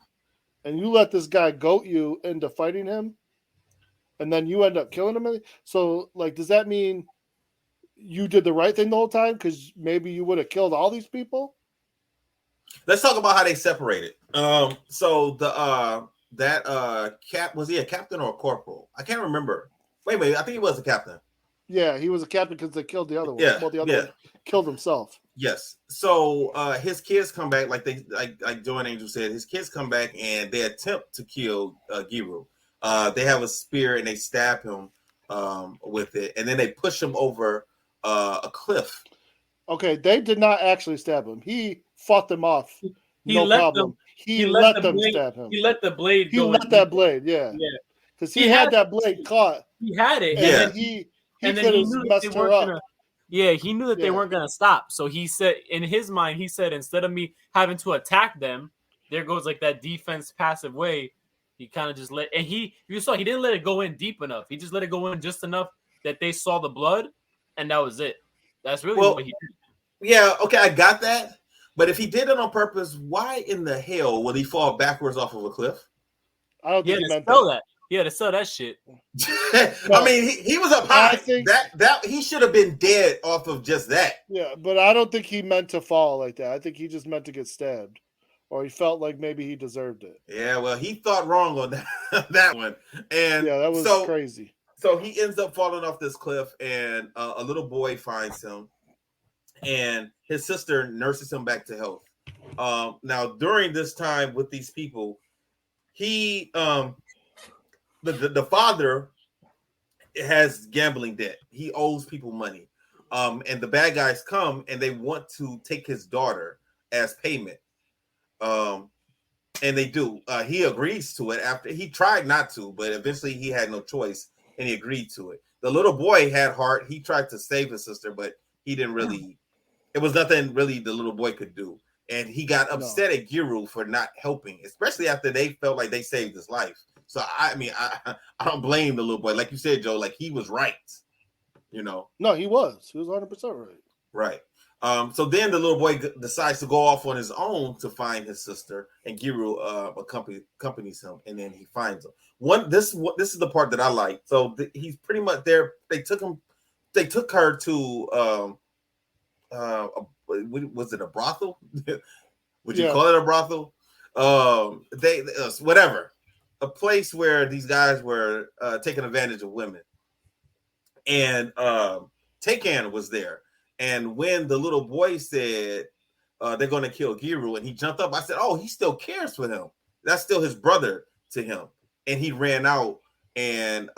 and you let this guy goat you into fighting him, and then you end up killing him. So, does that mean you did the right thing the whole time because maybe you would have killed all these people? Let's talk about how they separated. So was he a captain or a corporal? I can't remember. Wait, I think he was a captain. Yeah, he was a captain because they killed the other one. Yeah, well, the other one killed himself. Yes. So his kids come back, like Joanne Angel said, his kids come back and they attempt to kill Giru. They have a spear and they stab him with it, and then they push him over a cliff. Okay, they did not actually stab him. He fought them off. He let them stab him. He let the blade go. He let that blade, yeah. Because he had that blade caught. He had it. And then he could have messed her up. He knew that they weren't going to stop. So he said, in his mind, instead of me having to attack them, there goes like that defense passive way. He kind of just you saw he didn't let it go in deep enough. He just let it go in just enough that they saw the blood, and that was it. That's really what he did. Yeah, okay, I got that. But if he did it on purpose, why in the hell would he fall backwards off of a cliff? I don't think he meant that. Yeah, to sell that shit. I mean, he was up high. That he should have been dead off of just that. Yeah, but I don't think he meant to fall like that. I think he just meant to get stabbed, or he felt like maybe he deserved it. Yeah, well, he thought wrong on that one, and yeah, that was crazy. So he ends up falling off this cliff, and a little boy finds him, and his sister nurses him back to health. Now, during this time with these people, he the father has gambling debt. He owes people money. And the bad guys come and they want to take his daughter as payment. And they do. He agrees to it after he tried not to, but eventually he had no choice and he agreed to it. The little boy had heart. He tried to save his sister, but he didn't really. It was nothing really the little boy could do. And he got upset at Giru for not helping, especially after they felt like they saved his life. So, I mean, I don't blame the little boy. Like you said, Joe, like he was right, you know. No, he was. He was 100% right. Right. So then the little boy decides to go off on his own to find his sister, and Giru accompanies him, and then he finds him. This is the part that I like. So he's pretty much there. They took her to was it a brothel? Would you call it a brothel? Whatever. A place where these guys were taking advantage of women. And Takan was there. And when the little boy said they're going to kill Giru, and he jumped up, I said, oh, he still cares for him. That's still his brother to him. And he ran out and,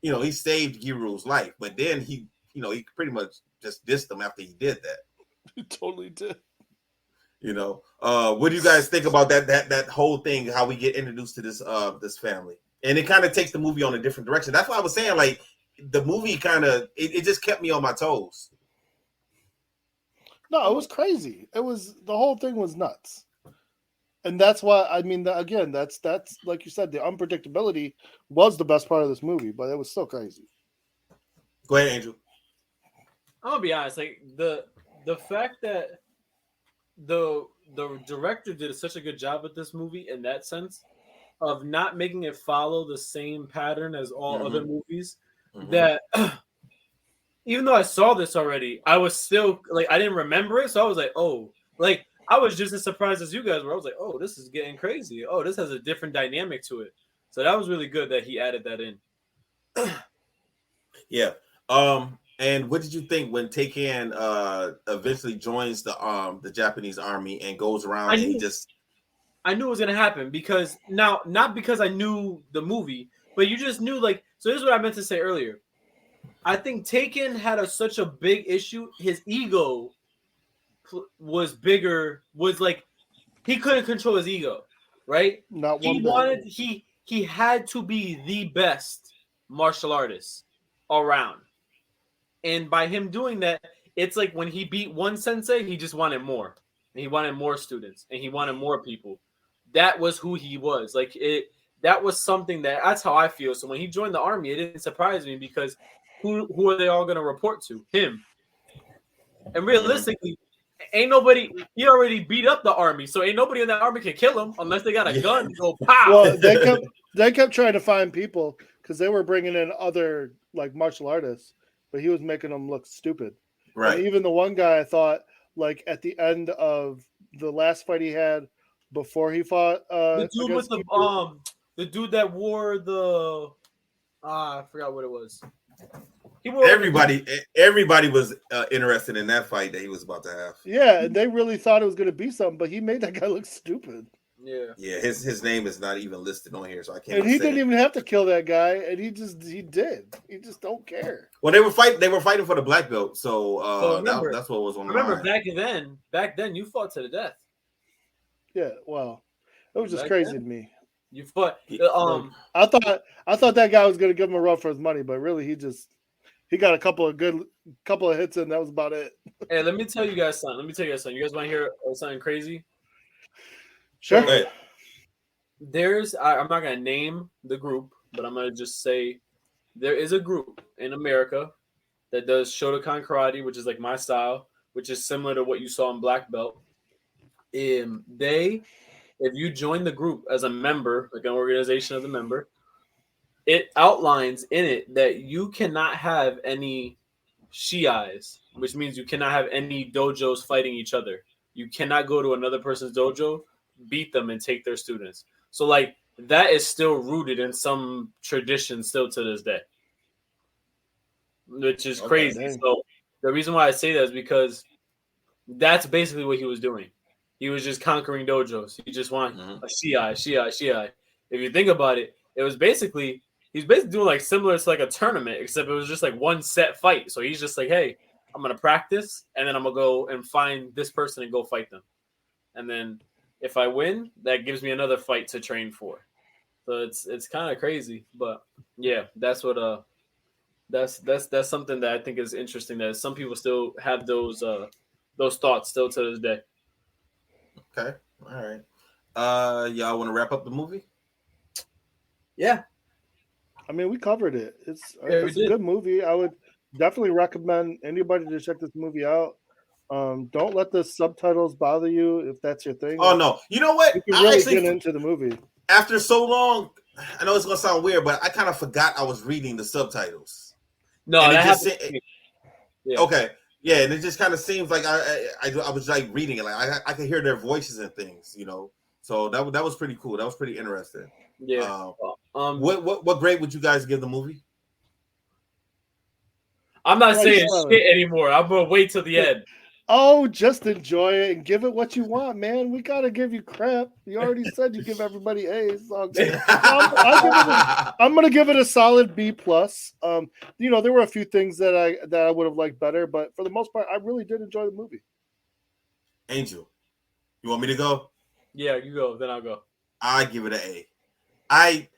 he saved Giru's life. But then he pretty much just dissed him after he did that. He totally did. What do you guys think about that whole thing? How we get introduced to this family, and it kind of takes the movie on a different direction. That's why I was saying, like, the movie kind of it just kept me on my toes. No, it was crazy. The whole thing was nuts, and that's why I mean, again, that's like you said, the unpredictability was the best part of this movie, but it was still crazy. Go ahead, Angel. I'm gonna be honest, like the fact that the director did such a good job with this movie in that sense of not making it follow the same pattern as all other movies, that even though I saw this already, I was still like, I didn't remember it. So I was like, oh, like I was just as surprised as you guys were. I was like, oh, this is getting crazy. Oh, this has a different dynamic to it. So that was really good that he added that in. Yeah. And what did you think when Takan eventually joins the Japanese army and goes around? I knew it was gonna happen because now, not because I knew the movie, but you just knew, like, so this is what I meant to say earlier. I think Taken had such a big issue. His ego was bigger. Was like he couldn't control his ego, right? Not one. He had to be the best martial artist around. And by him doing that, it's like when he beat one sensei, he just wanted more. And he wanted more students. And he wanted more people. That was who he was. Like, that was something that's how I feel. So when he joined the army, it didn't surprise me because who are they all going to report to? Him. And realistically, ain't nobody, he already beat up the army. So ain't nobody in that army can kill him unless they got a gun. Go pow. Well, they kept trying to find people because they were bringing in other, like, martial artists. But he was making them look stupid. Right. And even the one guy, I thought, like, at the end of the last fight he had before he fought the dude with the dude that wore the I forgot what it was. Everybody was interested in that fight that he was about to have. Yeah, and they really thought it was going to be something, but he made that guy look stupid. Yeah. His name is not even listed on here, so I can't. And he didn't even have to kill that guy, and he did. He just don't care. Well, they were fighting for the black belt, so that's what was on. Remember back then, you fought to the death. Yeah, well, it was just crazy to me. You fought. I thought that guy was going to give him a run for his money, but really, he got a couple of hits, and that was about it. Hey, let me tell you guys something. You guys want to hear something crazy? Sure. Go ahead. I'm not gonna name the group, but I'm gonna just say there is a group in America that does Shotokan karate, which is like my style, which is similar to what you saw in Black Belt. If you join the group as a member, like an organization of the member, it outlines in it that you cannot have any shiais, which means you cannot have any dojos fighting each other. You cannot go to another person's dojo, beat them, and take their students. So, like, that is still rooted in some tradition still to this day, which is crazy. Dang. So, the reason why I say that is because that's basically what he was doing. He was just conquering dojos. He just wanted a shiai. If you think about it, he's basically doing like similar to like a tournament, except it was just like one set fight. So he's just like, hey, I'm going to practice, and then I'm going to go and find this person and go fight them. And then if I win, that gives me another fight to train for. So it's kind of crazy, but yeah, that's what that's something that I think is interesting, that some people still have those thoughts still to this day. Okay. All right. Y'all want to wrap up the movie? Yeah. I mean, we covered it. It's Yeah, we a did. good movie. I would definitely recommend anybody to check this movie out. Don't let the subtitles bother you if that's your thing. Oh no. You know what? You can I really actually, get into the movie. after so long, I know it's gonna sound weird, but I kind of forgot I was reading the subtitles. No, And it that just happened. to me. Yeah. Okay. Yeah, and it just kind of seems like I was like reading it, like I could hear their voices and things, you know. So that was pretty cool. That was pretty interesting. Yeah. What grade would you guys give the movie? I'm not saying 27. shit anymore. I'm gonna wait till the end. Oh, just enjoy it and give it what you want, man. We gotta give you crap. You already said you give everybody A's. It's all good. I'm gonna give it a solid B plus. You know, there were a few things that I would have liked better, but for the most part, I really did enjoy the movie. Angel, you want me to go? Yeah, you go. Then I'll go. I give it an A. I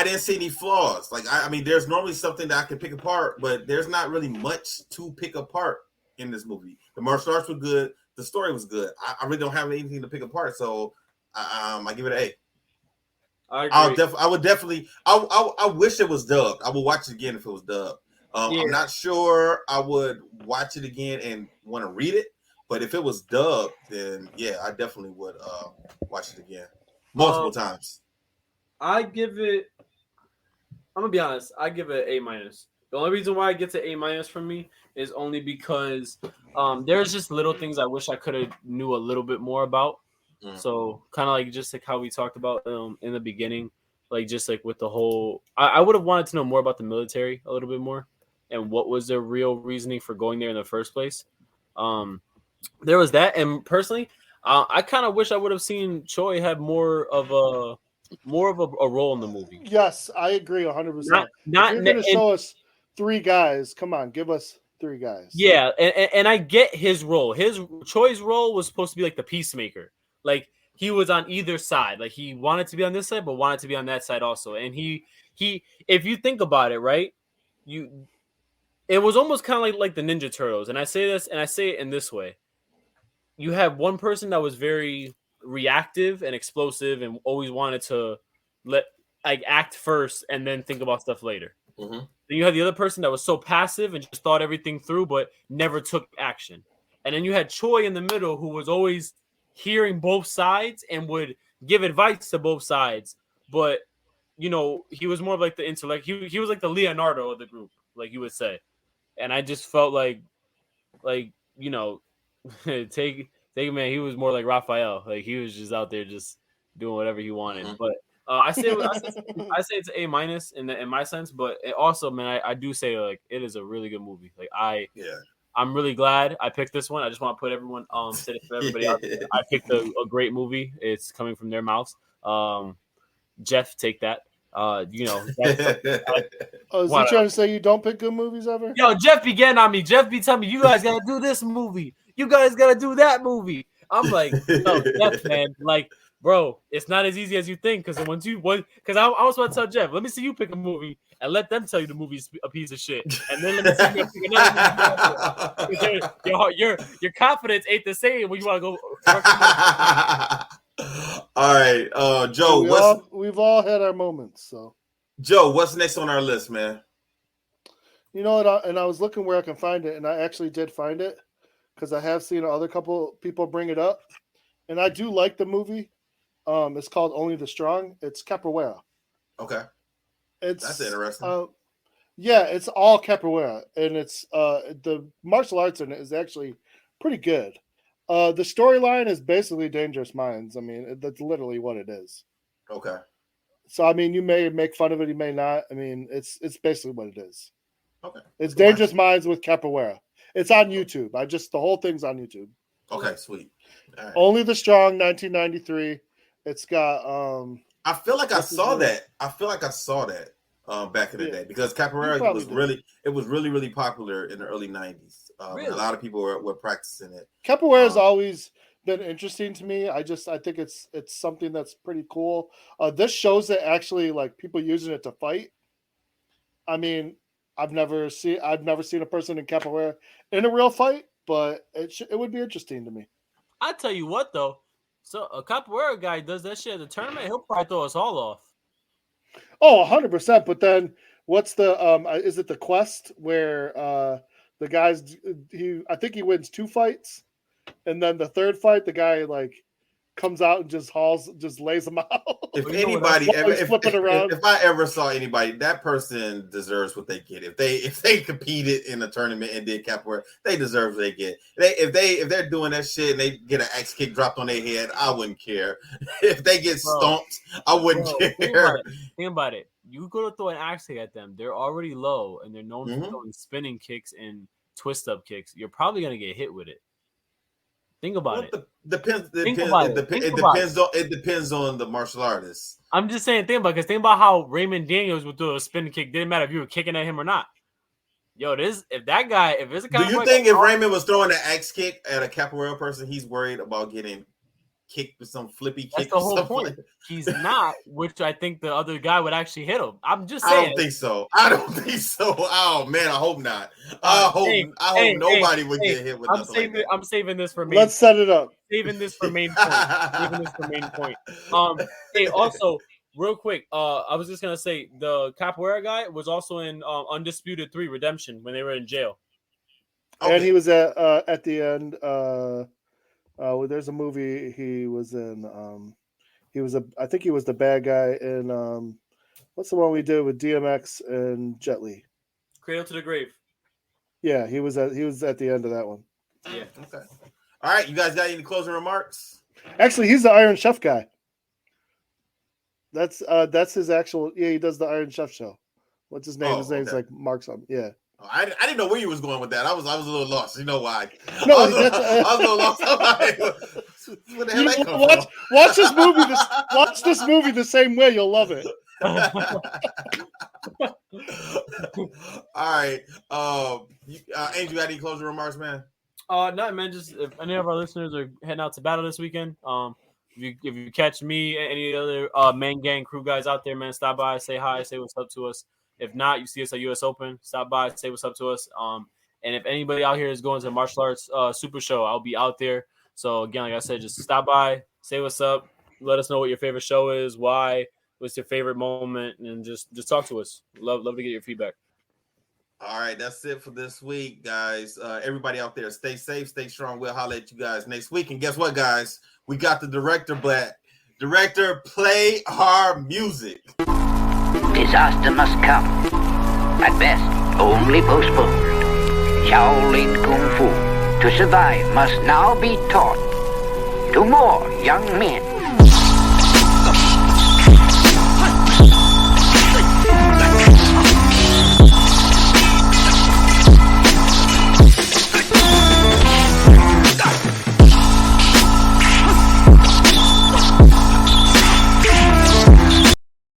didn't see any flaws. Like I mean, there's normally something that I can pick apart, but there's not really much to pick apart in this movie. The martial arts were good. The story was good. I really don't have anything to pick apart, so I give it an A. I agree. I wish it was dubbed. I would watch it again if it was dubbed. Yeah. I'm not sure I would watch it again and want to read it, but if it was dubbed, then yeah, I definitely would watch it again multiple times. I give it. I'm gonna be honest. I give it A minus. The only reason why I get to A minus from me is only because there's just little things I wish I could have knew a little bit more about. So kind of like just like how we talked about in the beginning, like just like with the whole, I would have wanted to know more about the military a little bit more and what was their real reasoning for going there in the first place. There was that, and personally, I kind of wish I would have seen Choi have more of a role in the movie. Yes, I agree 100%. Not if you're going to show us three guys, come on, give us three guys. Yeah, and I get his role. His Choi's role was supposed to be like the peacemaker. Like he was on either side. Like he wanted to be on this side, but wanted to be on that side also. And he if you think about it, right, it was almost kind of like the Ninja Turtles. And I say this, and I say it in this way. You have one person that was very reactive and explosive and always wanted to act first and then think about stuff later. Mm-hmm. Then you had the other person that was so passive and just thought everything through but never took action. And then you had Choi in the middle who was always hearing both sides and would give advice to both sides. But, you know, he was more of like the intellect. He was like the Leonardo of the group, like you would say. And I just felt like you know, take man, he was more like Raphael. Like he was just out there just doing whatever he wanted. Mm-hmm. But I say it's A minus in my sense. But it also, man, I do say like it is a really good movie. Like I'm really glad I picked this one. I just want to put everyone for everybody out there. I picked a great movie. It's coming from their mouths. Jeff, take that. You know. Is he trying to say you don't pick good movies ever? Yo, Jeff be getting on me. Jeff be telling me you guys gotta do this movie. You guys gotta do that movie. I'm like, no, Jeff, man. Like, bro, it's not as easy as you think. Because I was about to tell Jeff, let me see you pick a movie and let them tell you the movie's a piece of shit, and then let me see you pick another movie. Your confidence ain't the same when you want to go. All right, Joe. We've all had our moments. So, Joe, what's next on our list, man? You know what? And I was looking where I can find it, and I actually did find it because I have seen other couple people bring it up, and I do like the movie. It's called Only the Strong. It's Capoeira. Okay, that's interesting. Yeah, it's all capoeira, and it's the martial arts in it is actually pretty good. The storyline is basically Dangerous Minds. I mean, that's literally what it is. Okay. So I mean, you may make fun of it, you may not. I mean, it's basically what it is. Okay. It's Dangerous Minds with capoeira. It's on YouTube. The whole thing's on YouTube. Okay, sweet. All right. Only the Strong, 1993. It's got. I feel like I saw that. Back in the day because capoeira was really popular in the early 90s. Really? A lot of people were practicing it. Capoeira has always been interesting to me. I think it's something that's pretty cool. This shows it actually like people using it to fight. I mean, I've never seen a person in capoeira in a real fight, but it would be interesting to me. I tell you what though, so a capoeira guy does that shit at the tournament, he'll probably throw us all off. Oh, 100%. But then what's the is it the quest where the guys I think he wins 2 fights, and then the third fight the guy like comes out and just lays them out. If I ever saw anybody, that person deserves what they get. If they competed in a tournament and did capoeira, they deserve what they get. If they're doing that shit and they get an axe kick dropped on their head, I wouldn't care. If they get stomped, I wouldn't care. Think about it. You go to throw an axe kick at them, they're already low and they're known for throwing spinning kicks and twist up kicks. You're probably gonna get hit with it. Think about it. It depends on the martial artist. I'm just saying, think about how Raymond Daniels would do a spinning kick. Didn't matter if you were kicking at him or not. Yo, if it's a Do you think if Raymond was throwing an axe kick at a capoeira person, he's worried about getting kicked with some flippy kick? That's the whole point. He's not, which I think the other guy would actually hit him. I'm just saying. I don't think so. Oh man, I hope not. I hope nobody would get hit with nothing. I'm saving this for me. Let's set it up. Saving this for main point. Hey, also, real quick, I was just gonna say the capoeira guy was also in Undisputed 3 Redemption when they were in jail. Okay. And he was at the end. There's a movie he was in. I think he was the bad guy in. What's the one we did with DMX and Jet Li? Cradle to the Grave. Yeah, he was at the end of that one. Yeah. Okay. All right, you guys got any closing remarks? Actually, he's the Iron Chef guy. That's his actual. Yeah, he does the Iron Chef show. What's his name? His name's like Mark something. Yeah. I didn't know where you was going with that. I was a little lost. You know why? No, I was a little lost. Where the hell that come from? Watch this movie. Watch this movie the same way. You'll love it. All right. Angel, got any closing remarks, man? Not man. Just if any of our listeners are heading out to battle this weekend, if you catch me, any other main gang crew guys out there, man, stop by, say hi, say what's up to us. If not, you see us at US Open, stop by, say what's up to us. And if anybody out here is going to the martial arts super show, I'll be out there. So again, like I said, just stop by, say what's up, let us know what your favorite show is, why, what's your favorite moment, and just talk to us. Love to get your feedback. All right, that's it for this week, guys. Everybody out there, stay safe, stay strong. We'll holler at you guys next week. And guess what, guys? We got the director back. Director, play our music. Disaster must come. At best, only postponed. Shaolin Kung Fu, to survive, must now be taught to more young men.